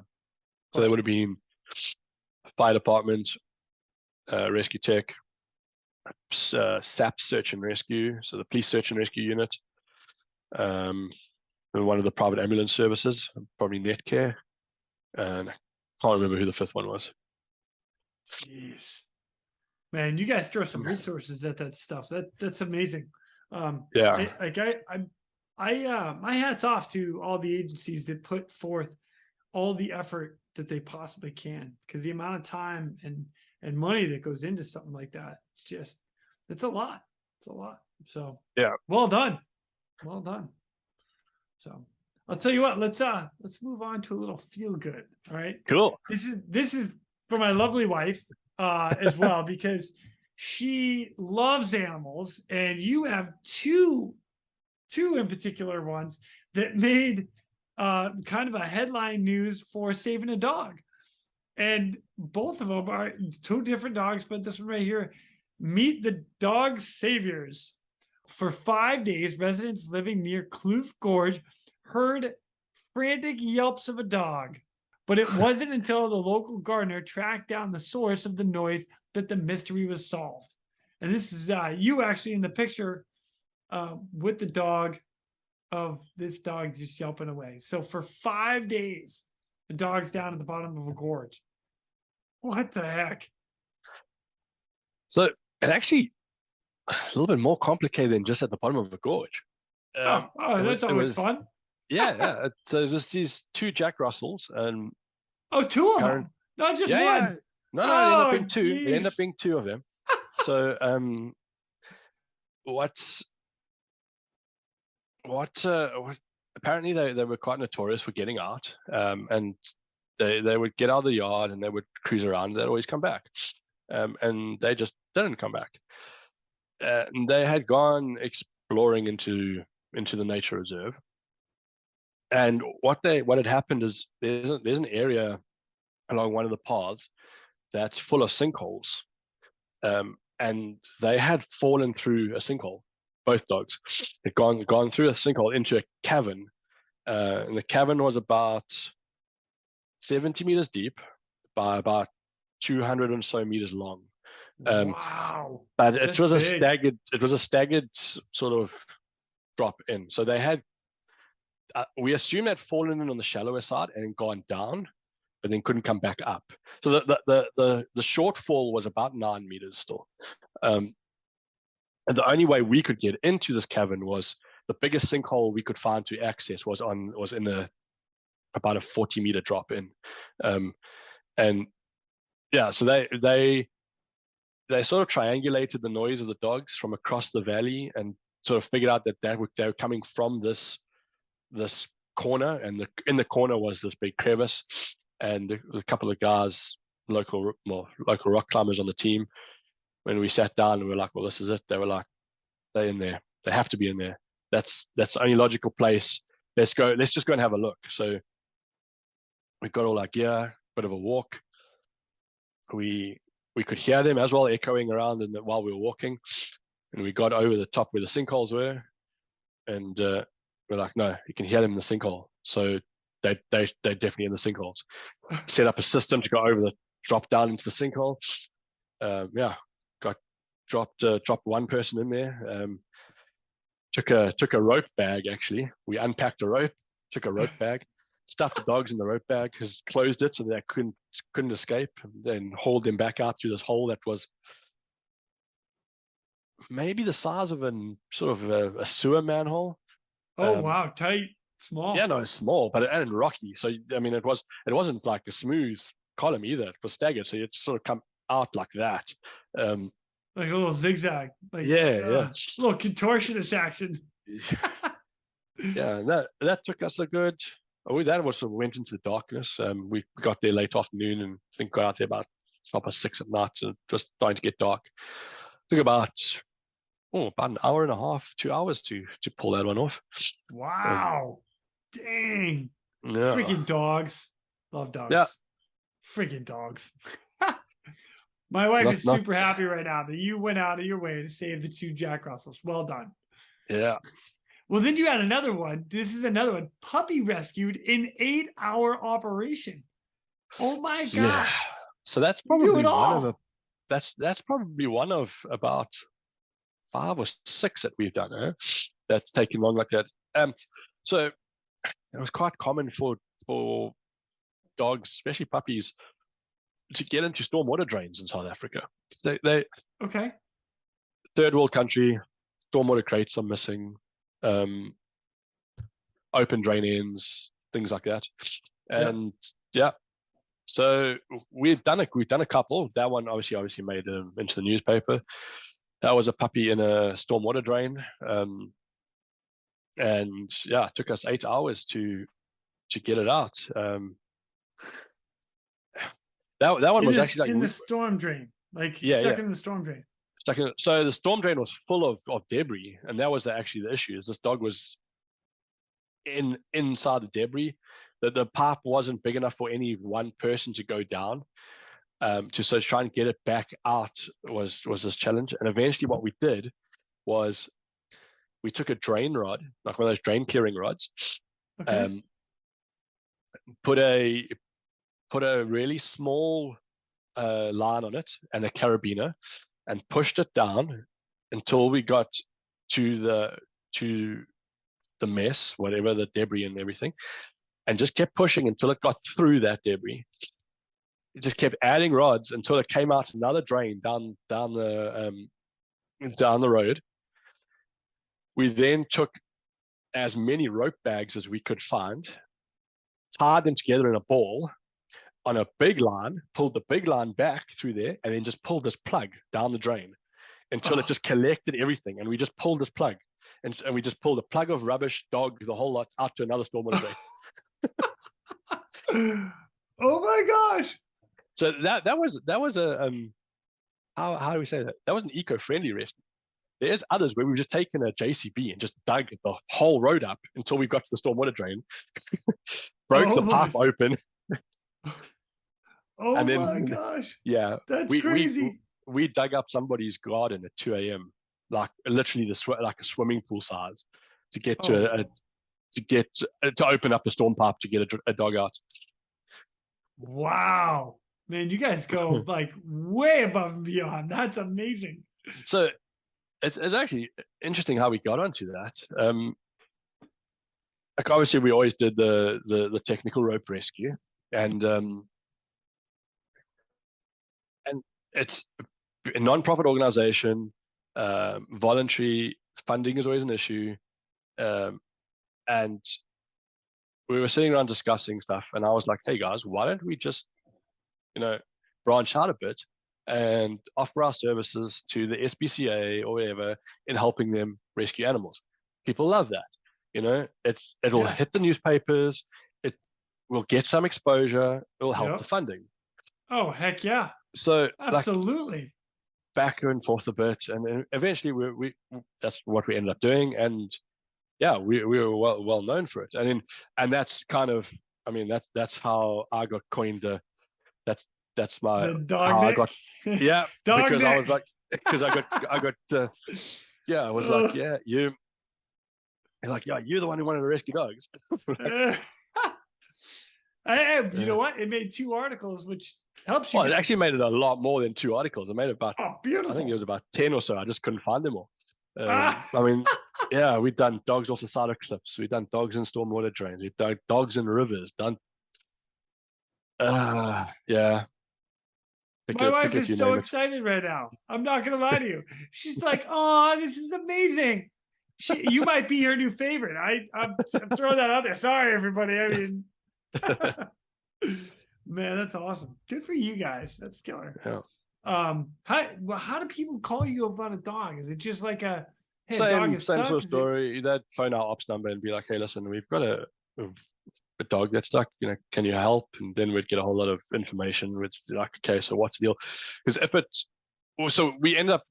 Speaker 2: so there would have been fire department, rescue tech, SAP search and rescue, so the police search and rescue unit, and one of the private ambulance services, probably Netcare, and I can't remember who the 5th one was.
Speaker 1: Jeez, man, you guys throw some resources at that stuff. That's amazing.
Speaker 2: Yeah,
Speaker 1: my hat's off to all the agencies that put forth all the effort that they possibly can, because the amount of time and money that goes into something like that, it's a lot. So
Speaker 2: yeah,
Speaker 1: well done. So I'll tell you what, let's move on to a little feel good. All right,
Speaker 2: cool.
Speaker 1: This is for my lovely wife as well, because she loves animals, and you have two in particular ones that made kind of a headline news for saving a dog. And both of them are 2 different dogs, but this one right here, meet the dog saviors. For 5 days, residents living near Kloof Gorge heard frantic yelps of a dog. But it wasn't until the local gardener tracked down the source of the noise that the mystery was solved. And this is you actually in the picture with the dog, of this dog just yelping away. So for 5 days, the dog's down at the bottom of a gorge. What the heck?
Speaker 2: So it actually a little bit more complicated than just at the bottom of a gorge.
Speaker 1: That's always fun.
Speaker 2: Yeah. So there's these 2 Jack Russells, and
Speaker 1: 2 of them, not just one.
Speaker 2: Yeah. No, it ended up being 2.
Speaker 1: Geez.
Speaker 2: It ended up being 2 of them. So what apparently they were quite notorious for getting out, and they would get out of the yard and they would cruise around. They'd always come back, and they just didn't come back. And they had gone exploring into the nature reserve, and what had happened is there's an area along one of the paths that's full of sinkholes, and they had fallen through a sinkhole. Both dogs had gone through a sinkhole into a cavern, and the cavern was about 70 meters deep by about 200 or so meters long.
Speaker 1: Wow!
Speaker 2: But it was a staggered sort of drop in. So they had, we assume, they'd fallen in on the shallower side and gone down, but then couldn't come back up. So the shortfall was about 9 meters still. And the only way we could get into this cavern was the biggest sinkhole we could find to access was in about a 40-meter drop in, and yeah, so they sort of triangulated the noise of the dogs from across the valley and sort of figured out that they were coming from this corner, and in the corner was this big crevice, and a couple of guys, local rock climbers on the team. When we sat down and we were like, well, this is it. They were like, they're in there. They have to be in there. That's the only logical place. Let's just go and have a look. So we got all our gear, bit of a walk. We could hear them as well echoing around while we were walking. And we got over the top where the sinkholes were. And we're like, no, you can hear them in the sinkhole. So they're definitely in the sinkholes. Set up a system to go over drop down into the sinkhole. Dropped one person in there. Took a rope bag, actually. We unpacked a rope, took a rope bag, stuffed the dogs in the rope bag, closed it so they couldn't escape, and then hauled them back out through this hole that was maybe the size of a sewer manhole.
Speaker 1: Oh wow, tight,
Speaker 2: Yeah,
Speaker 1: small.
Speaker 2: no, small, but and rocky. So I mean, it wasn't like a smooth column either. It was staggered, so it's sort of come out like that. Um,
Speaker 1: Like a little zigzag, like
Speaker 2: yeah,
Speaker 1: little contortionist action.
Speaker 2: yeah, yeah. And that took us a good. That was sort of went into the darkness. We got there late afternoon, and I think got out there about 6 at night, and just starting to get dark. Took about an hour and a half, 2 hours to pull that one off.
Speaker 1: Wow, dang,
Speaker 2: Yeah,
Speaker 1: freaking dogs. Love
Speaker 2: yeah.
Speaker 1: dogs. Freaking dogs. My wife is
Speaker 2: Not
Speaker 1: super happy right now that you went out of your way to save the 2 Jack Russells. Well done.
Speaker 2: yeah.
Speaker 1: Well, then you had another one. This is another one. Puppy rescued in 8-hour operation. Oh my
Speaker 2: Yeah.
Speaker 1: gosh.
Speaker 2: So that's
Speaker 1: You do
Speaker 2: probably
Speaker 1: it all.
Speaker 2: that's probably one of about 5 or 6 that we've done, that's taken long like that. So it was quite common for dogs, especially puppies, to get into stormwater drains in South Africa. They
Speaker 1: Okay.
Speaker 2: third world country, stormwater crates are missing, open drain ends, things like that. And yeah, so we've done a couple. That one obviously made into the newspaper. That was a puppy in a stormwater drain, and yeah, it took us 8 hours to get it out. That one was actually
Speaker 1: in
Speaker 2: like
Speaker 1: the storm drain, like
Speaker 2: yeah,
Speaker 1: stuck in the storm drain.
Speaker 2: stuck in. So the storm drain was full of debris, and that was actually the issue. Is this dog was inside the debris. That the pipe wasn't big enough for any one person to go down. So try and get it back out was this challenge. And eventually what we did was we took a drain rod, like one of those drain clearing rods,
Speaker 1: Okay.
Speaker 2: put a really small line on it and a carabiner, and pushed it down until we got to the mess, whatever, the debris and everything, and just kept pushing until it got through that debris. It just kept adding rods until it came out another drain down the road. We then took as many rope bags as we could find, tied them together in a ball on a big line, pulled the big line back through there, and then just pulled this plug down the drain until it just collected everything. And we just pulled this plug, and we just pulled a plug of rubbish, dog, the whole lot out to another stormwater drain.
Speaker 1: Oh my gosh.
Speaker 2: So that was a how do we say that? That was an eco-friendly rescue. There's others where we've just taken a JCB and just dug the whole road up until we got to the stormwater drain, broke the pipe open,
Speaker 1: Oh
Speaker 2: and
Speaker 1: my
Speaker 2: then
Speaker 1: gosh.
Speaker 2: yeah,
Speaker 1: That's
Speaker 2: we
Speaker 1: crazy.
Speaker 2: we dug up somebody's garden at 2 a.m. like literally like a swimming pool size to get to to open up the storm pipe to get a dog out.
Speaker 1: Wow. Man, you guys go like way above and beyond. That's amazing.
Speaker 2: So it's actually interesting how we got onto that. Like obviously we always did the technical rope rescue, and it's a non-profit organization. Voluntary funding is always an issue, and we were sitting around discussing stuff, and I was like, hey guys, why don't we just branch out a bit and offer our services to the SPCA or whatever in helping them rescue animals. People love that. It'll hit the newspapers, it will get some exposure, it'll help the funding.
Speaker 1: Oh heck yeah.
Speaker 2: So
Speaker 1: absolutely.
Speaker 2: Like, back and forth a bit, and then eventually we that's what we ended up doing, and yeah, we were well known for it. And that's kind of, I mean, that's how I got coined that's my
Speaker 1: the dog
Speaker 2: how
Speaker 1: Nick.
Speaker 2: I got
Speaker 1: dog
Speaker 2: because
Speaker 1: Nick.
Speaker 2: I was like I got I was like you're the one who wanted to rescue dogs.
Speaker 1: You know what? It made 2 articles, which helps you.
Speaker 2: Well, it actually made it a lot more than 2 articles. It made about
Speaker 1: beautiful.
Speaker 2: I think it was about 10 or so. I just couldn't find them all. I mean, yeah, we've done dogs off the side of cliffs. We've done dogs in stormwater drains. We've done dogs in rivers. Yeah.
Speaker 1: My wife
Speaker 2: pick a
Speaker 1: is
Speaker 2: few,
Speaker 1: so
Speaker 2: name it.
Speaker 1: excited right now. I'm not gonna lie to you. She's like, "Oh, this is amazing." You might be her new favorite. I'm throwing that out there. Sorry, everybody. I mean, man, that's awesome. Good for you guys. That's killer.
Speaker 2: Yeah.
Speaker 1: How do people call you about a dog? Is it just like a hey, a dog
Speaker 2: Same
Speaker 1: is
Speaker 2: same
Speaker 1: stuck?
Speaker 2: sort of
Speaker 1: Is it
Speaker 2: story. They'd phone our ops number and be like, "Hey, listen, we've got a dog that's stuck. You know, can you help?" And then we'd get a whole lot of information. It's like, okay, so what's the deal? Because if it's so we end up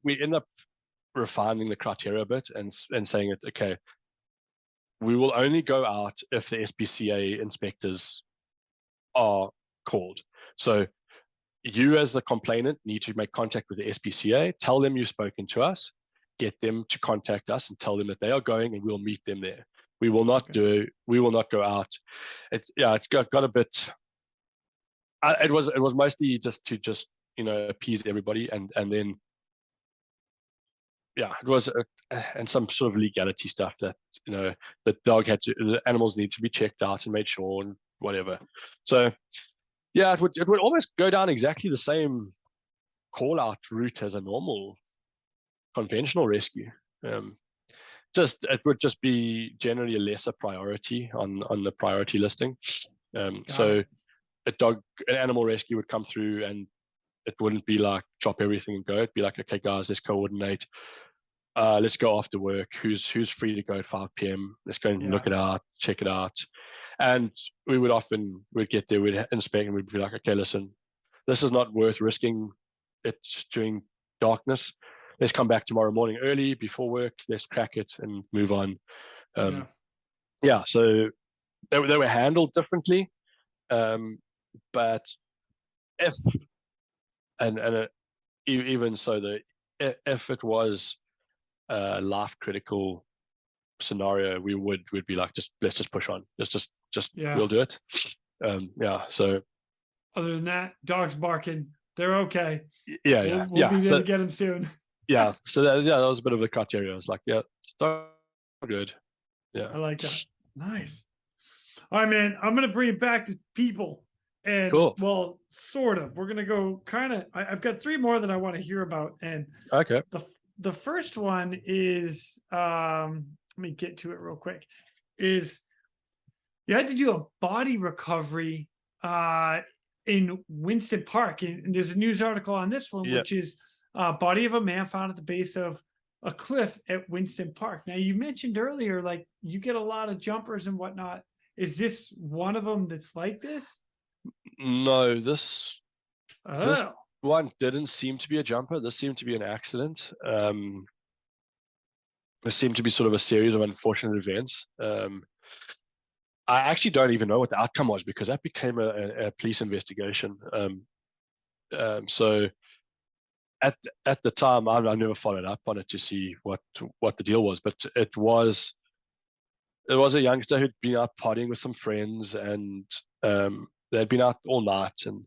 Speaker 2: refining the criteria a bit and saying it, okay, we will only go out if the SPCA inspectors are called. So you as the complainant need to make contact with the SPCA, tell them you've spoken to us, get them to contact us and tell them that they are going and we'll meet them there. We will not go out. It's got a bit, it was mostly just to appease everybody and then it was and some sort of legality stuff that the animals need to be checked out and made sure and whatever. So it would almost go down exactly the same call out route as a normal conventional rescue. It would just be generally a lesser priority on the priority listing. So an animal rescue would come through and it wouldn't be like drop everything and go. It'd be like, okay, guys, let's coordinate. Let's go after work. Who's free to go at 5 p.m.? Let's go and look it out, check it out. And we'd get there, we'd inspect, and we'd be like, okay, listen, this is not worth risking it during darkness. Let's come back tomorrow morning early before work. Let's crack it and move on. So they were handled differently. But even so, if it was a life critical scenario, we'd be like, let's just push on. We'll do it. So
Speaker 1: other than that, dogs barking, they're okay.
Speaker 2: We'll
Speaker 1: be there to get them soon.
Speaker 2: So that was a bit of a criteria. I was like, good. Yeah,
Speaker 1: I like that. Nice. All right, man. I'm gonna bring it back to people. And
Speaker 2: cool.
Speaker 1: Well, sort of. We're gonna go kind of. I've got 3 more that I want to hear about. And
Speaker 2: okay.
Speaker 1: The first one is let me get to it real quick. Is you had to do a body recovery in Winston Park, and there's a news article on this one, which is body of a man found at the base of a cliff at Winston Park. Now, you mentioned earlier, like you get a lot of jumpers and whatnot. Is this one of them that's like this?
Speaker 2: No, this one didn't seem to be a jumper. This seemed to be an accident. This seemed to be sort of a series of unfortunate events. I actually don't even know what the outcome was because that became a police investigation. So at the time, I never followed up on it to see what the deal was, but it was a youngster who'd been out partying with some friends, and they'd been out all night, and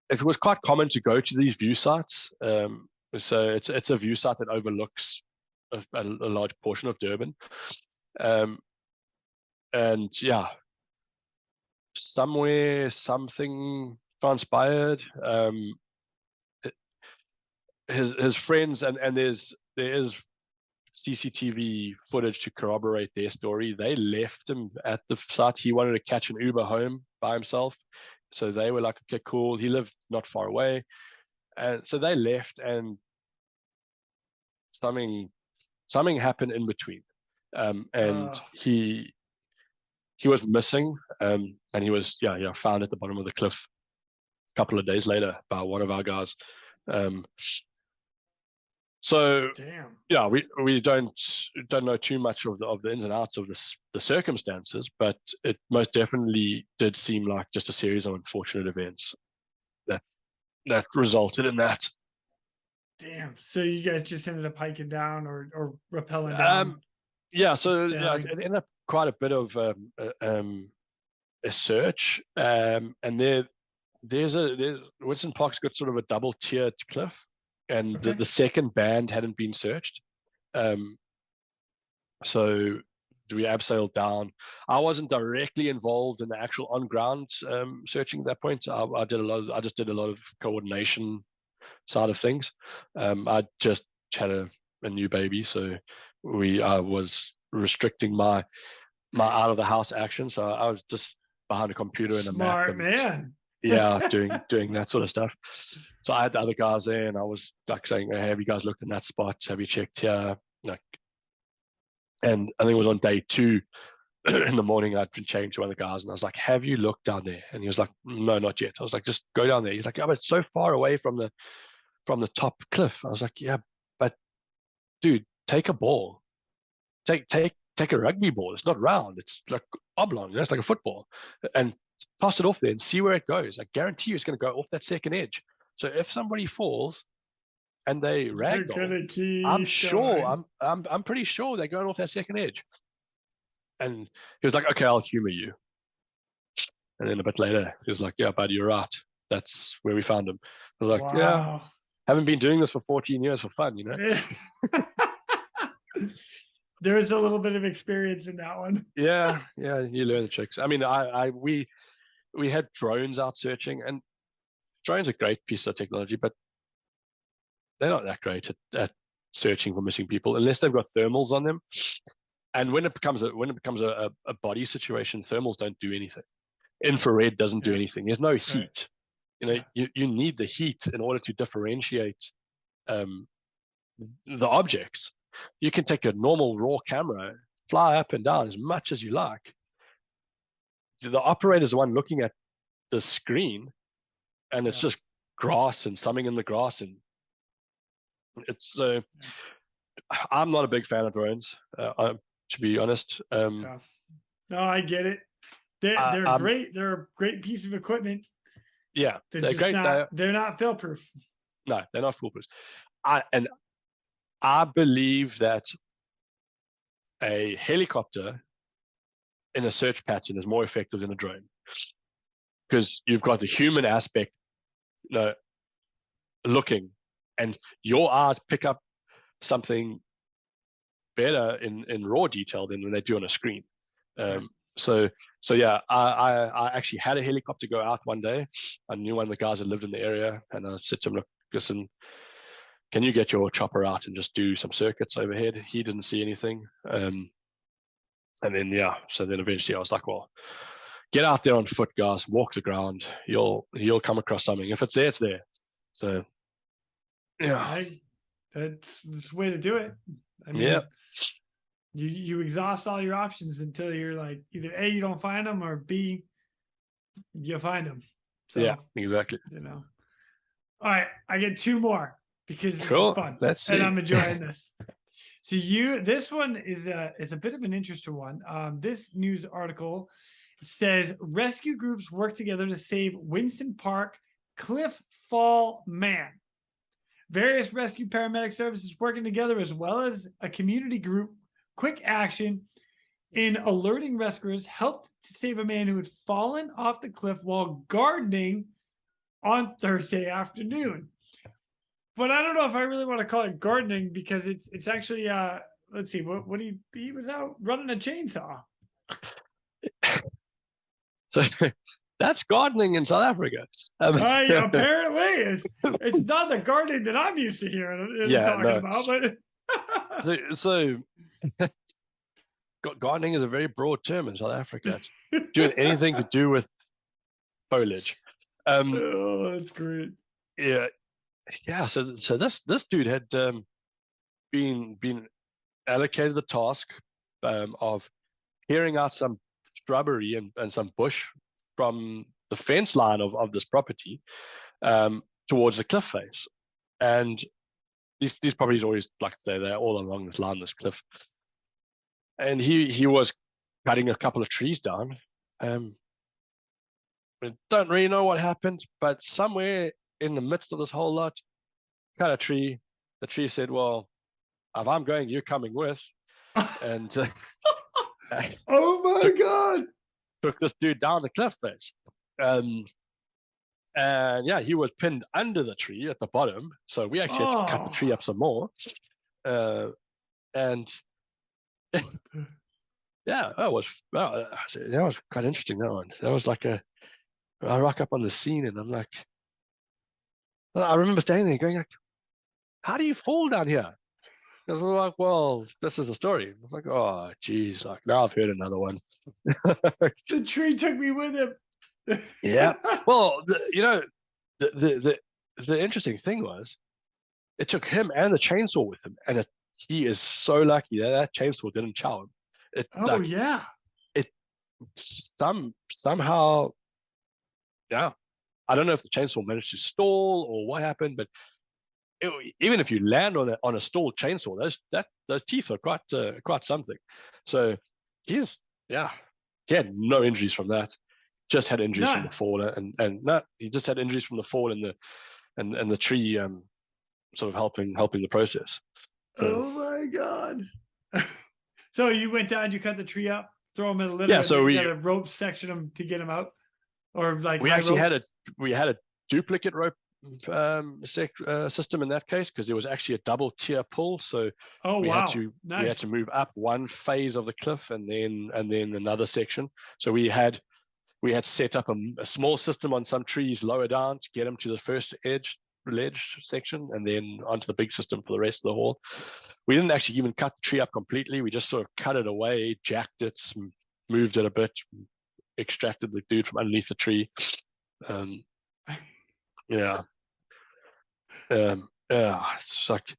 Speaker 2: it was quite common to go to these view sites. So it's a view site that overlooks a large portion of Durban, and somewhere something transpired. His friends and there is CCTV footage to corroborate their story. They left him at the site. He wanted to catch an Uber home by himself, so they were like, okay, cool. He lived not far away, and so they left, and something happened in between, and he was missing, and he was found at the bottom of the cliff a couple of days later by one of our guys. So we don't know too much of the ins and outs of the circumstances, but it most definitely did seem like just a series of unfortunate events that resulted in that.
Speaker 1: Damn. So you guys just ended up hiking down or rappelling down?
Speaker 2: So it ended up quite a bit of a search, and there's Winston Park's got sort of a double tiered cliff, and the second band hadn't been searched, so we abseiled down. I wasn't directly involved in the actual on-ground searching at that point. I just did a lot of coordination side of things. I just had a new baby, so I was restricting my out of the house action. So I was just behind a computer and a map.
Speaker 1: Smart man.
Speaker 2: Yeah, doing that sort of stuff. So I had the other guys there, and I was like saying, hey, have you guys looked in that spot? Have you checked here? Like, and I think it was on day 2 in the morning, I'd been chatting to one of the guys, and I was like, have you looked down there? And he was like, no, not yet. I was like, just go down there. He's like, yeah, but it's so far away from the top cliff. I was like, yeah, but dude, take a ball. Take a rugby ball. It's not round. It's like oblong. It's like a football. And toss it off there and see where it goes. I guarantee you it's going to go off that second edge. So if somebody falls and they ragdoll, I'm pretty sure they're going off that second edge. And he was like, okay, I'll humor you. And then a bit later, he was like, yeah, buddy, you're right. That's where we found him. I was like, wow. Yeah, haven't been doing this for 14 years for fun, you know?
Speaker 1: There is a little bit of experience in that one.
Speaker 2: Yeah, you learn the tricks. I mean, we had drones out searching, and drones are a great piece of technology, but they're not that great at searching for missing people unless they've got thermals on them. And when it becomes a body situation, thermals don't do anything. Infrared doesn't do anything. There's no heat. Right. You know, you need the heat in order to differentiate the objects. You can take a normal raw camera, fly up and down as much as you like. The operator's the one looking at the screen, and it's just grass and something in the grass, and it's. I'm not a big fan of drones, to be honest.
Speaker 1: No, I get it. They're great. They're a great piece of equipment.
Speaker 2: Yeah, they're great.
Speaker 1: They're not fail-proof.
Speaker 2: No, they're not foolproof. I believe that a helicopter in a search pattern is more effective than a drone, because you've got the human aspect, you know, looking, and your eyes pick up something better in raw detail than when they do on a screen. So yeah, I actually had a helicopter go out one day. I knew one of the guys that lived in the area, and I said to him, look, listen, can you get your chopper out and just do some circuits overhead? He didn't see anything. And then, so then eventually I was like, well, get out there on foot, guys, walk the ground. You'll come across something. If it's there, it's there. So, yeah.
Speaker 1: That's the way to do it. I mean, you exhaust all your options until you're like, either A, you don't find them, or B, you find them. So, yeah,
Speaker 2: exactly.
Speaker 1: You know. All right, I get 2 more. Because this
Speaker 2: is
Speaker 1: fun.
Speaker 2: Let's see.
Speaker 1: And I'm enjoying this. So this one is a bit of an interesting one. This news article says rescue groups work together to save Winston Park cliff fall man. Various rescue paramedic services working together, as well as a community group, Quick Action, in alerting rescuers, helped to save a man who had fallen off the cliff while gardening on Thursday afternoon. But I don't know if I really want to call it gardening, because it's actually let's see, what he was out running a chainsaw.
Speaker 2: So that's gardening in South Africa.
Speaker 1: Apparently, it's not the gardening that I'm used to hearing talking about. But
Speaker 2: so gardening is a very broad term in South Africa. It's doing anything to do with foliage.
Speaker 1: Oh, that's great.
Speaker 2: Yeah. So this dude had been allocated the task of clearing out some shrubbery and some bush from the fence line of this property towards the cliff face. And these properties always, like I say, they're all along this line, this cliff. And he was cutting a couple of trees down. We don't really know what happened, but somewhere in the midst of this whole lot, cut a tree. The tree said, well, if I'm going, you're coming with. And
Speaker 1: oh my God.
Speaker 2: Took this dude down the cliff face. And yeah, he was pinned under the tree at the bottom. So we actually had to cut the tree up some more. And yeah, that was quite interesting. That one. That was like I rock up on the scene and I'm like, I remember standing there going like, how do you fall down here? Because we're like, well, this is the story. I was like, oh, geez, like now I've heard another one.
Speaker 1: The tree took me with him.
Speaker 2: Yeah. Well, the interesting thing was it took him and the chainsaw with him, and he is so lucky that that chainsaw didn't chow him. It
Speaker 1: Oh yeah.
Speaker 2: it somehow, yeah. I don't know if the chainsaw managed to stall or what happened, but even if you land on a stalled chainsaw, those teeth are quite something. So he's yeah, he had no injuries from that. Just had injuries from the
Speaker 1: None.
Speaker 2: fall, and no, he just had injuries from the fall and the tree sort of helping the process. So,
Speaker 1: Oh my god. So you went down, you cut the tree up, throw him in a litter,
Speaker 2: yeah,
Speaker 1: and
Speaker 2: so
Speaker 1: then you got a rope section him to get him out, or like
Speaker 2: we
Speaker 1: high
Speaker 2: actually
Speaker 1: ropes.
Speaker 2: had a duplicate rope system in that case because there was actually a double tier pull. So
Speaker 1: Oh
Speaker 2: we
Speaker 1: wow,
Speaker 2: had
Speaker 1: nice.
Speaker 2: to move up one phase of the cliff and then another section. So we had set up a small system on some trees lower down to get them to the first ledge section and then onto the big system for the rest of the haul. We didn't actually even cut the tree up completely. We just sort of cut it away, jacked it, moved it a bit, extracted the dude from underneath the tree. Yeah. Yeah. It's like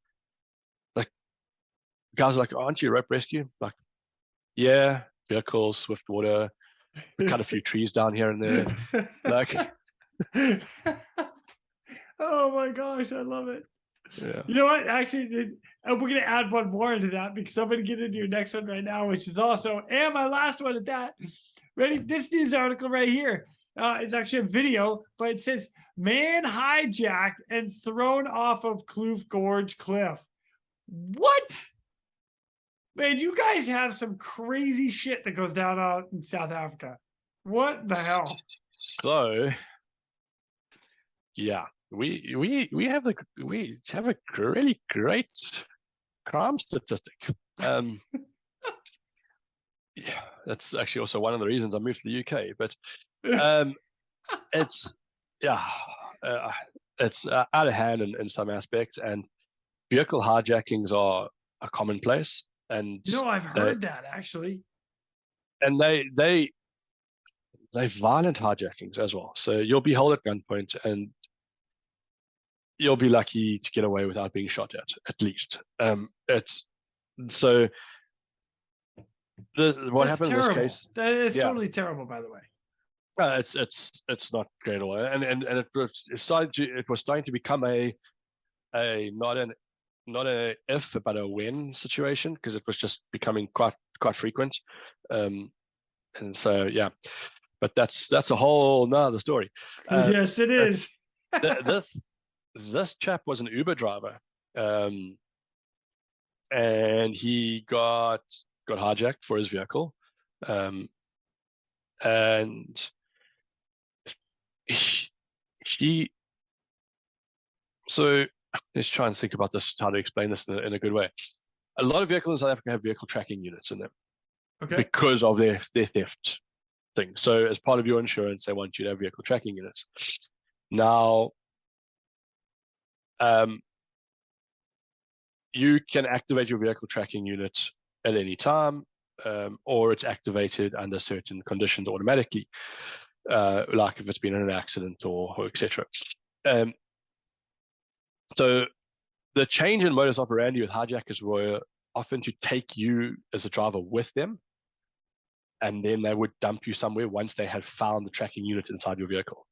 Speaker 2: guys are like, aren't you rope rescue? Like, yeah, vehicles, swift water. We cut a few trees down here and there. Like,
Speaker 1: oh my gosh, I love it.
Speaker 2: yeah.
Speaker 1: You know what? Actually, we're going to add one more into that because I'm going to get into your next one right now, which is also, and my last one at that. Ready? This news article right here. It's actually a video, but it says, man hijacked and thrown off of Kloof Gorge Cliff. What? Man, you guys have some crazy shit that goes down out in South Africa. What the hell?
Speaker 2: So, yeah, we have a really great crime statistic. Yeah, that's actually also one of the reasons I moved to the UK. But it's it's out of hand in some aspects, and vehicle hijackings are commonplace. And
Speaker 1: you know, I've heard that actually.
Speaker 2: And they're violent hijackings as well. So you'll be held at gunpoint, and you'll be lucky to get away without being shot at least. It's so. What
Speaker 1: That's
Speaker 2: happened
Speaker 1: terrible.
Speaker 2: in this case?
Speaker 1: That is totally terrible, by the way.
Speaker 2: It's not great at all, and it was starting to become a not a if but a when situation because it was just becoming quite frequent, and so yeah, but that's a whole nother story.
Speaker 1: Yes, it is.
Speaker 2: This chap was an Uber driver, and he got hijacked for his vehicle, and he so let's try and think about this, how to explain this in a good way. A lot of vehicles in South Africa have vehicle tracking units in them because of their theft thing. So as part of your insurance, they want you to have vehicle tracking units. Now, you can activate your vehicle tracking unit at any time, or it's activated under certain conditions automatically, like if it's been in an accident or etc. So the change in modus operandi with hijackers were often to take you as a driver with them, and then they would dump you somewhere once they had found the tracking unit inside your vehicle.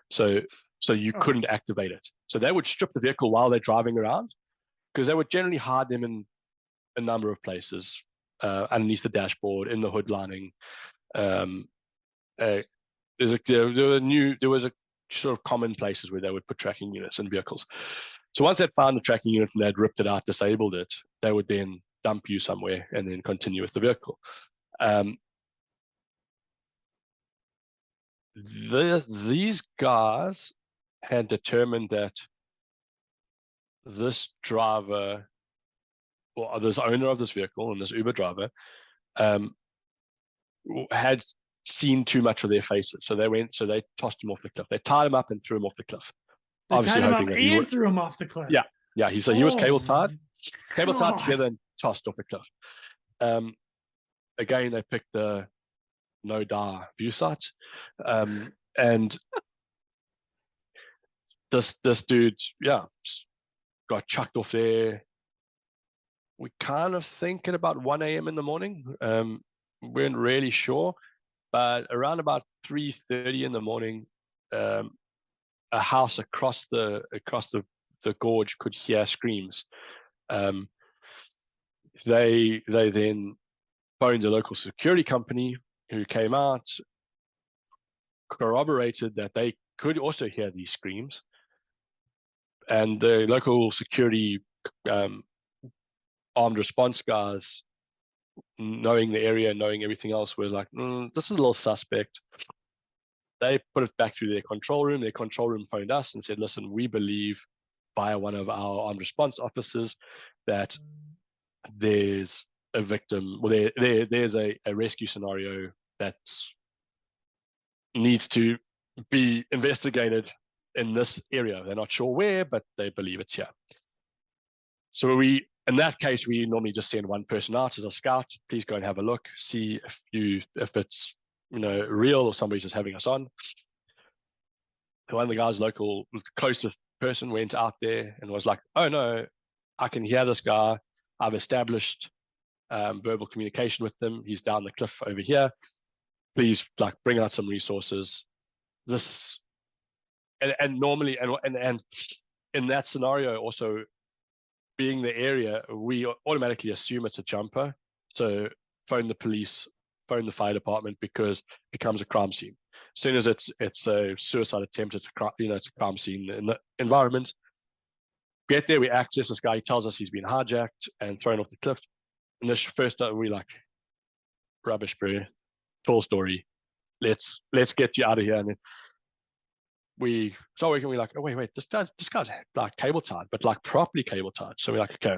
Speaker 2: So you couldn't activate it. So they would strip the vehicle while they're driving around, because they would generally hide them in a number of places, underneath the dashboard, in the hood lining. There was a sort of common places where they would put tracking units in vehicles. So once they'd found the tracking unit and they'd ripped it out, disabled it, they would then dump you somewhere and then continue with the vehicle. These guys had determined that this driver, or this owner of this vehicle and this Uber driver, had seen too much of their faces, so they tossed him off the cliff. They tied him up and threw him off the cliff.
Speaker 1: They
Speaker 2: Obviously
Speaker 1: tied him
Speaker 2: hoping
Speaker 1: up
Speaker 2: that he
Speaker 1: and
Speaker 2: would.
Speaker 1: threw him off the cliff.
Speaker 2: Yeah. He was cable tied
Speaker 1: God.
Speaker 2: together and tossed off the cliff. Again, they picked the no dar view site, and this dude, got chucked off there. We kind of think at about 1 a.m. in the morning. We weren't really sure, but around about 3:30 in the morning, a house across the gorge could hear screams. They then phoned a local security company who came out, corroborated that they could also hear these screams, and the local security armed response guys, knowing the area, knowing everything else, were like, this is a little suspect. They put it back through their control room. Their control room phoned us and said, listen, we believe via one of our armed response officers that there's a victim, well, there's a rescue scenario that needs to be investigated in this area. They're not sure where, but they believe it's here. So in that case, we normally just send one person out as a scout. Please go and have a look, see if it's real or somebody's just having us on. One of the guys local, the closest person, went out there and was like, oh no, I can hear this guy. I've established verbal communication with him. He's down the cliff over here. Please, bring out some resources. This and normally and in that scenario, also being the area, we automatically assume it's a jumper. So phone the police, phone the fire department, because it becomes a crime scene. As soon as it's a suicide attempt, it's a crime scene in the environment. Get there, we access this guy. He tells us he's been hijacked and thrown off the cliff. And this first time we like, rubbish, bro. Full story. Let's get you out of here. And then we start working. We're like, oh wait, this guy's like cable tied, but like properly cable tied. So we're like, okay,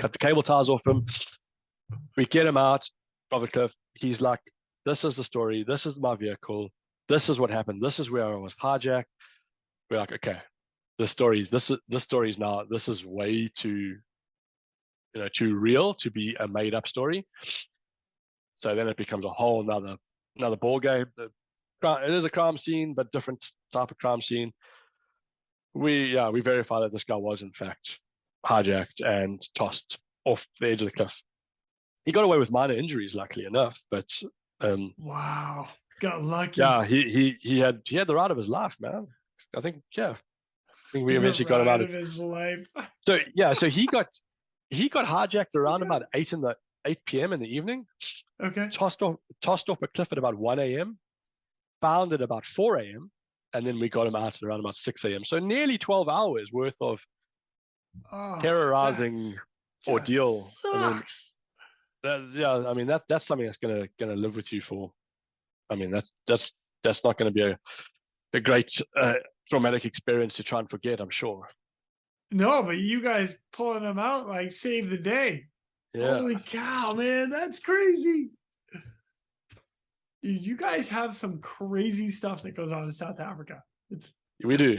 Speaker 2: cut the cable ties off him. We get him out of the cliff. He's like, this is the story. This is my vehicle. This is what happened. This is where I was hijacked. We're like, okay, this story is now, this is way too real to be a made up story. So then it becomes a whole another ball game. It is a crime scene, but different type of crime scene. We verify that this guy was in fact hijacked and tossed off the edge of the cliff. He got away with minor injuries, luckily enough, but
Speaker 1: wow, got lucky.
Speaker 2: Yeah, he had the ride of his life, man. I think we eventually got him out
Speaker 1: of his life.
Speaker 2: So he got hijacked around about 8 p.m. in the evening.
Speaker 1: Okay.
Speaker 2: Tossed off a cliff at about 1 a.m. Found at about 4 a.m. and then we got him out at around about 6 a.m. So nearly 12 hours worth of terrorizing ordeal.
Speaker 1: Sucks.
Speaker 2: That's something that's gonna live with you for. That's not going to be a great traumatic experience to try and forget, I'm sure.
Speaker 1: No, but you guys pulling them out like saved the day.
Speaker 2: Yeah.
Speaker 1: Holy cow, man, that's crazy. Dude, you guys have some crazy stuff that goes on in South Africa.
Speaker 2: We do.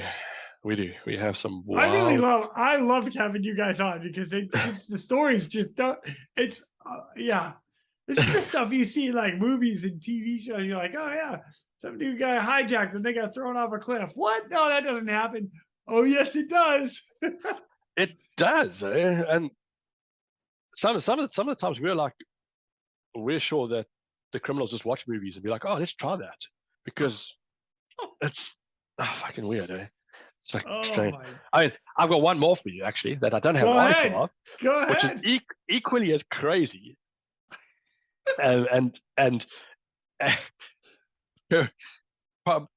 Speaker 2: We have some
Speaker 1: wild... I love having you guys on because the stories just don't. It's this is the stuff you see in like movies and TV shows. You're like, oh yeah, some dude got hijacked and they got thrown off a cliff. What? No, that doesn't happen. Oh yes, it does.
Speaker 2: It does, and some of the times we're sure that the criminals just watch movies and be like, oh, let's try that, because it's fucking weird, It's like strange. I've got one more for you actually that I don't have an article of.
Speaker 1: Go ahead.
Speaker 2: Which is equally as crazy. and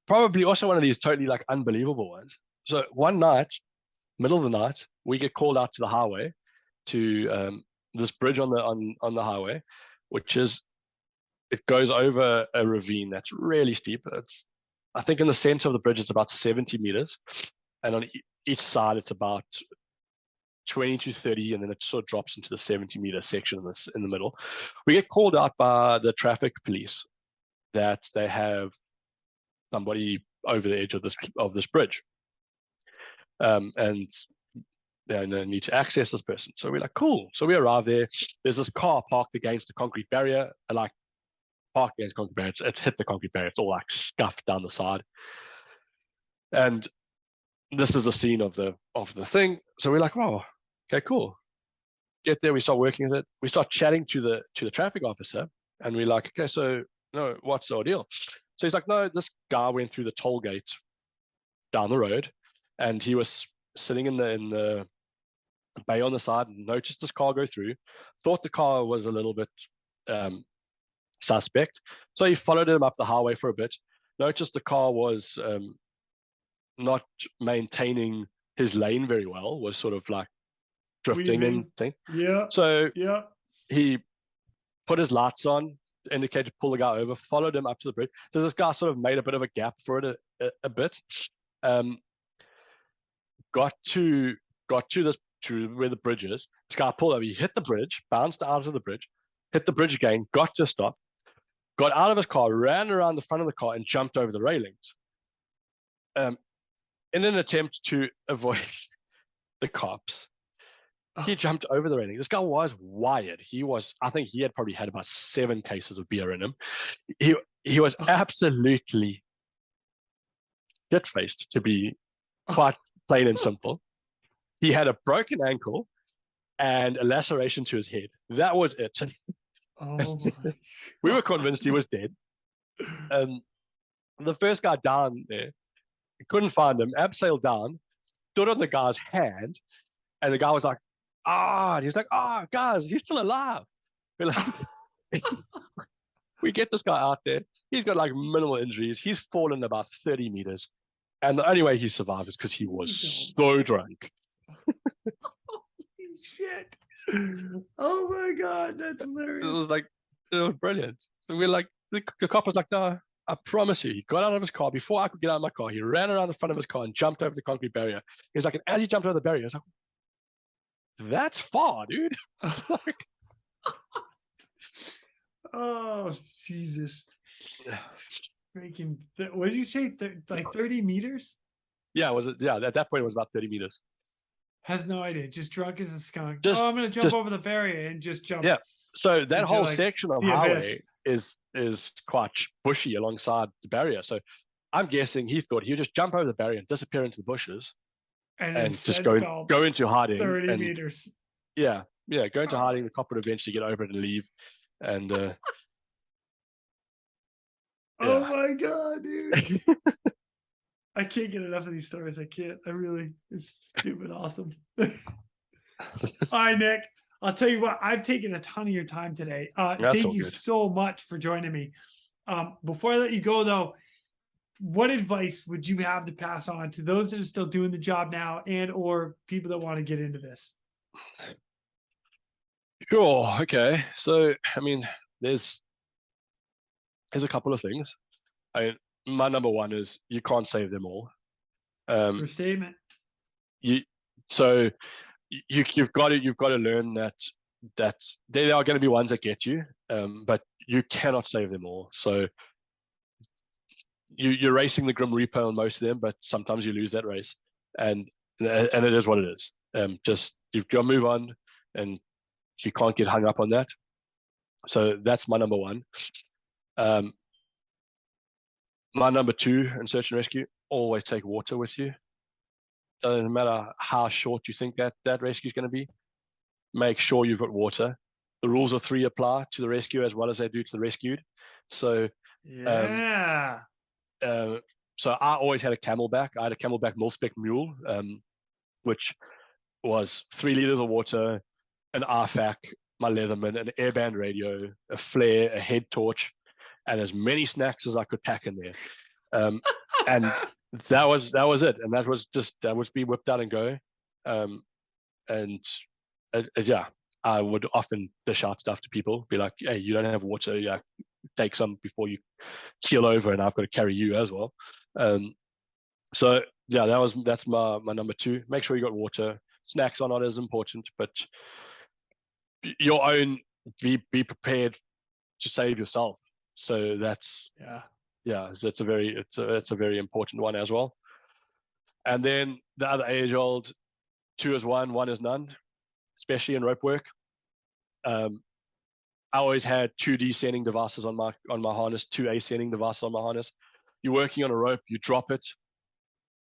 Speaker 2: probably also one of these totally like unbelievable ones. So one night, middle of the night, we get called out to the highway, to this bridge on the highway, it goes over a ravine that's really steep. I think in the center of the bridge it's about 70 meters, and on each side it's about 20 to 30, and then it sort of drops into the 70-meter section in the middle. We get called out by the traffic police that they have somebody over the edge of this bridge, and they need to access this person. So we're like, cool. So we arrive there. There's this car parked against the concrete barrier, like parked against the concrete barrier. It's hit the concrete barrier. It's all like scuffed down the side. And this is the scene of the thing. So we're like, oh, okay, cool. Get there. We start working with it. We start chatting to the traffic officer, and we're like, okay, so no, what's the deal? So he's like, no, this guy went through the toll gate down the road, and he was sitting in the bay on the side and noticed this car go through, thought the car was a little bit suspect. So he followed him up the highway for a bit, noticed the car was not maintaining his lane very well, was sort of like drifting and thing.
Speaker 1: Yeah.
Speaker 2: So he put his lights on, indicated to pull the guy over, followed him up to the bridge. So this guy sort of made a bit of a gap for it a bit. Got to this, to where the bridge is. This guy pulled over. He hit the bridge, bounced out of the bridge, hit the bridge again, got to a stop, got out of his car, ran around the front of the car, and jumped over the railings. In an attempt to avoid the cops, he jumped over the railing. This guy was wired. I think he had probably had about 7 cases of beer in him. He was absolutely shit-faced, to be quite plain and simple. He had a broken ankle and a laceration to his head. That was it. We were convinced he was dead. The first guy down there, couldn't find him, abseiled down, stood on the guy's hand, and the guy was like, and he's like, guys, he's still alive. We're like, we get this guy out there. He's got like minimal injuries. He's fallen about 30 meters. And the only way he survived is because he was so drunk.
Speaker 1: Holy shit. Oh my God, that's hilarious.
Speaker 2: It was brilliant. So we're like, the cop was like, no, I promise you. He got out of his car. Before I could get out of my car, he ran around the front of his car and jumped over the concrete barrier. He's like, and as he jumped over the barrier, I was like, that's far, dude. Like,
Speaker 1: oh, Jesus. Freaking, what did you say? Like 30 meters?
Speaker 2: Yeah, at that point, it was about 30 meters.
Speaker 1: Has no idea. Just drunk as a skunk. I'm going to jump over the barrier and just jump.
Speaker 2: Yeah. So that whole section of highway is quite bushy alongside the barrier. So I'm guessing he thought he would just jump over the barrier and disappear into the bushes and just go into hiding.
Speaker 1: 30 meters.
Speaker 2: Yeah. Go into hiding. The cop would eventually get over it and leave. And
Speaker 1: oh my God, dude. I can't get enough of these stories. I can't. It's stupid awesome. All right, Nic. I'll tell you what, I've taken a ton of your time today. Thank you so much for joining me. Before I let you go, though, what advice would you have to pass on to those that are still doing the job now and or people that want to get into this?
Speaker 2: Sure. Okay. So, I mean, there's a couple of things. My number one is you can't save them all.
Speaker 1: True statement.
Speaker 2: You've got to learn that there are going to be ones that get you, but you cannot save them all. So you're racing the Grim Reaper on most of them, but sometimes you lose that race, and it is what it is. Just you've got to move on, and you can't get hung up on that. So that's my number one. My number two in search and rescue: always take water with you. Doesn't matter how short you think that rescue is going to be. Make sure you've got water. The rules of 3 apply to the rescue as well as they do to the rescued. So so I always had a Camelback. I had a Camelback mil-spec mule, which was 3 liters of water, an RFAC, my Leatherman, an airband radio, a flare, a head torch, and as many snacks as I could pack in there. And that was it. And that would be whipped out and go. I would often dish out stuff to people, be like, hey, you don't have water, yeah, take some before you keel over, and I've got to carry you as well. That's my number two. Make sure you got water, snacks are not as important, but your own, be prepared to save yourself. So that's that's a very important one as well. And then the other age old, 2 is 1, 1 is none, especially in rope work. I always had 2 descending devices on my harness, 2 ascending devices on my harness. You're working on a rope, you drop it,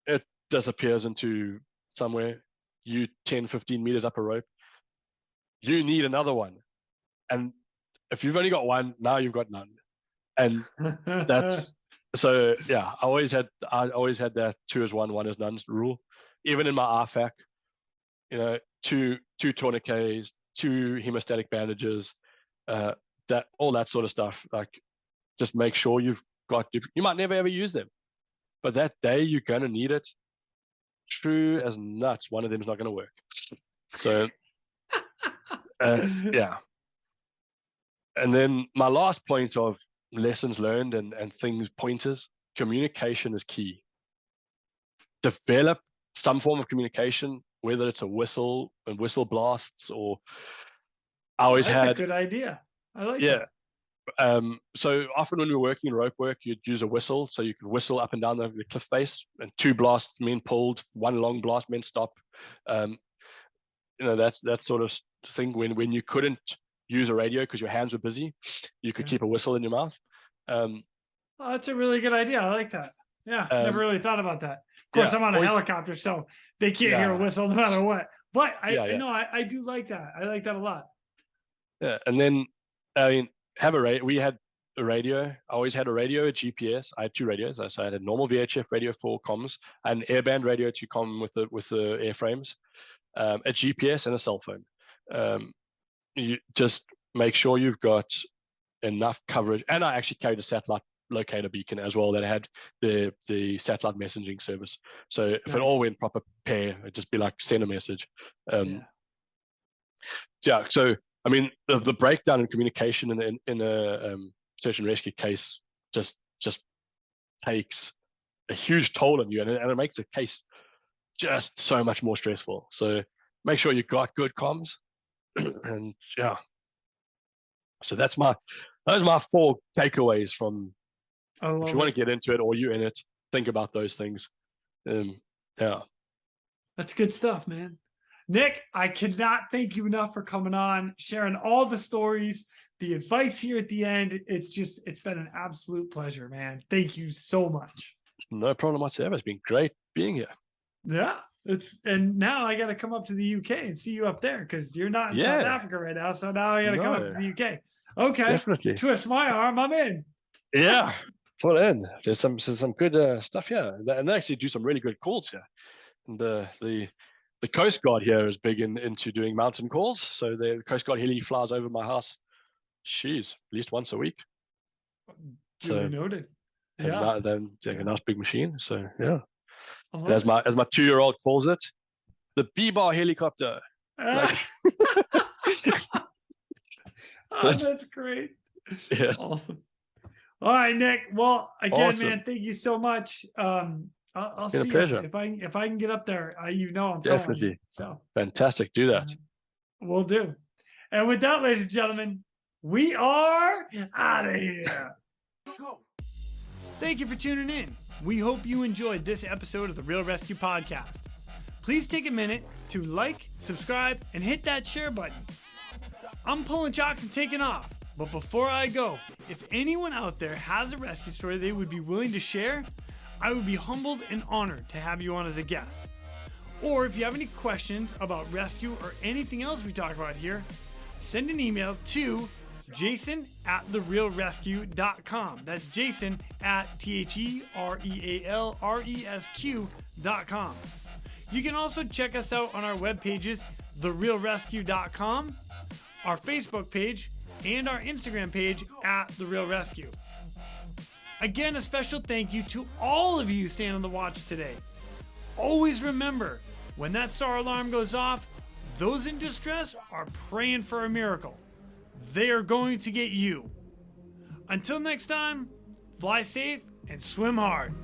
Speaker 2: it disappears into somewhere. You 10, 15 meters up a rope, you need another one. And if you've only got one, now you've got none. And that's so yeah, I always had that 2 is 1, 1 is none rule. Even in my RFAC, 2 tourniquets, 2 hemostatic bandages, that all that sort of stuff. Like, just make sure you've got. You might never ever use them, but that day you're gonna need it. True as nuts, one of them is not gonna work. So yeah. And then my last point of lessons learned and pointers, communication is key. Develop some form of communication, whether it's a whistle and whistle blasts, or I always
Speaker 1: That's a good idea. I like that.
Speaker 2: So often when we're working in rope work, you'd use a whistle, so you can whistle up and down the cliff face, and 2 blasts mean pulled, 1 long blast meant stop. That sort of thing. When you couldn't use a radio because your hands were busy, you could keep a whistle in your mouth.
Speaker 1: That's a really good idea. I like that. Yeah, never really thought about that. Of course, I'm on a helicopter, so they can't hear a whistle no matter what. But I do like that. I like that a lot.
Speaker 2: Yeah, and then have a radio. We had a radio. I always had a radio, a GPS. I had 2 radios. So I had a normal VHF radio for comms, an airband radio to comm with the airframes, a GPS, and a cell phone. You just make sure you've got enough coverage. And I actually carried a satellite locator beacon as well that had the satellite messaging service. So if it all went proper pair, it'd just be like, send a message. So I mean, the breakdown in communication in a search and rescue case just takes a huge toll on you, and it makes the case just so much more stressful. So make sure you've got good comms. And so those are my 4 takeaways from. If you want to get into it or you're in it, think about those things.
Speaker 1: That's good stuff, man. Nic, I cannot thank you enough for coming on, sharing all the stories, the advice here at the end. It's been an absolute pleasure, man. Thank you so much.
Speaker 2: No problem whatsoever. It's been great being here.
Speaker 1: Yeah. And now I got to come up to the UK and see you up there, because you're not in South Africa right now. So now I got to come up to the UK. Okay. Definitely. Twist my arm. I'm in.
Speaker 2: Yeah. Full in. There's some good stuff here. And they actually do some really good calls here. And the Coast Guard here is big into doing mountain calls. So the Coast Guard heli flies over my house. At least once a week.
Speaker 1: Duly noted.
Speaker 2: Yeah. And then take a nice big machine. So yeah. As my 2-year-old calls it, the B-bar helicopter.
Speaker 1: That's great.
Speaker 2: Yeah.
Speaker 1: Awesome. All right, Nic. Well, again, man, thank you so much. I'll see you if I can get up there. I'm
Speaker 2: definitely.
Speaker 1: So
Speaker 2: fantastic. Do that.
Speaker 1: We'll do. And with that, ladies and gentlemen, we are out of here. Go. Thank you for tuning in. We hope you enjoyed this episode of the Real ResQ podcast. Please take a minute to like, subscribe, and hit that share button. I'm pulling chocks and taking off. But before I go, if anyone out there has a rescue story they would be willing to share, I would be humbled and honored to have you on as a guest. Or if you have any questions about rescue or anything else we talk about here, send an email to jason@therealresq.com. That's Jason at TheRealResQ.com. You can also check us out on our web pages, therealresq.com, our Facebook page, and our Instagram page @TheRealResQ. Again, a special thank you to all of you staying on the watch today. Always remember, when that SAR alarm goes off, those in distress are praying for a miracle. They are going to get you. Until next time, fly safe and swim hard.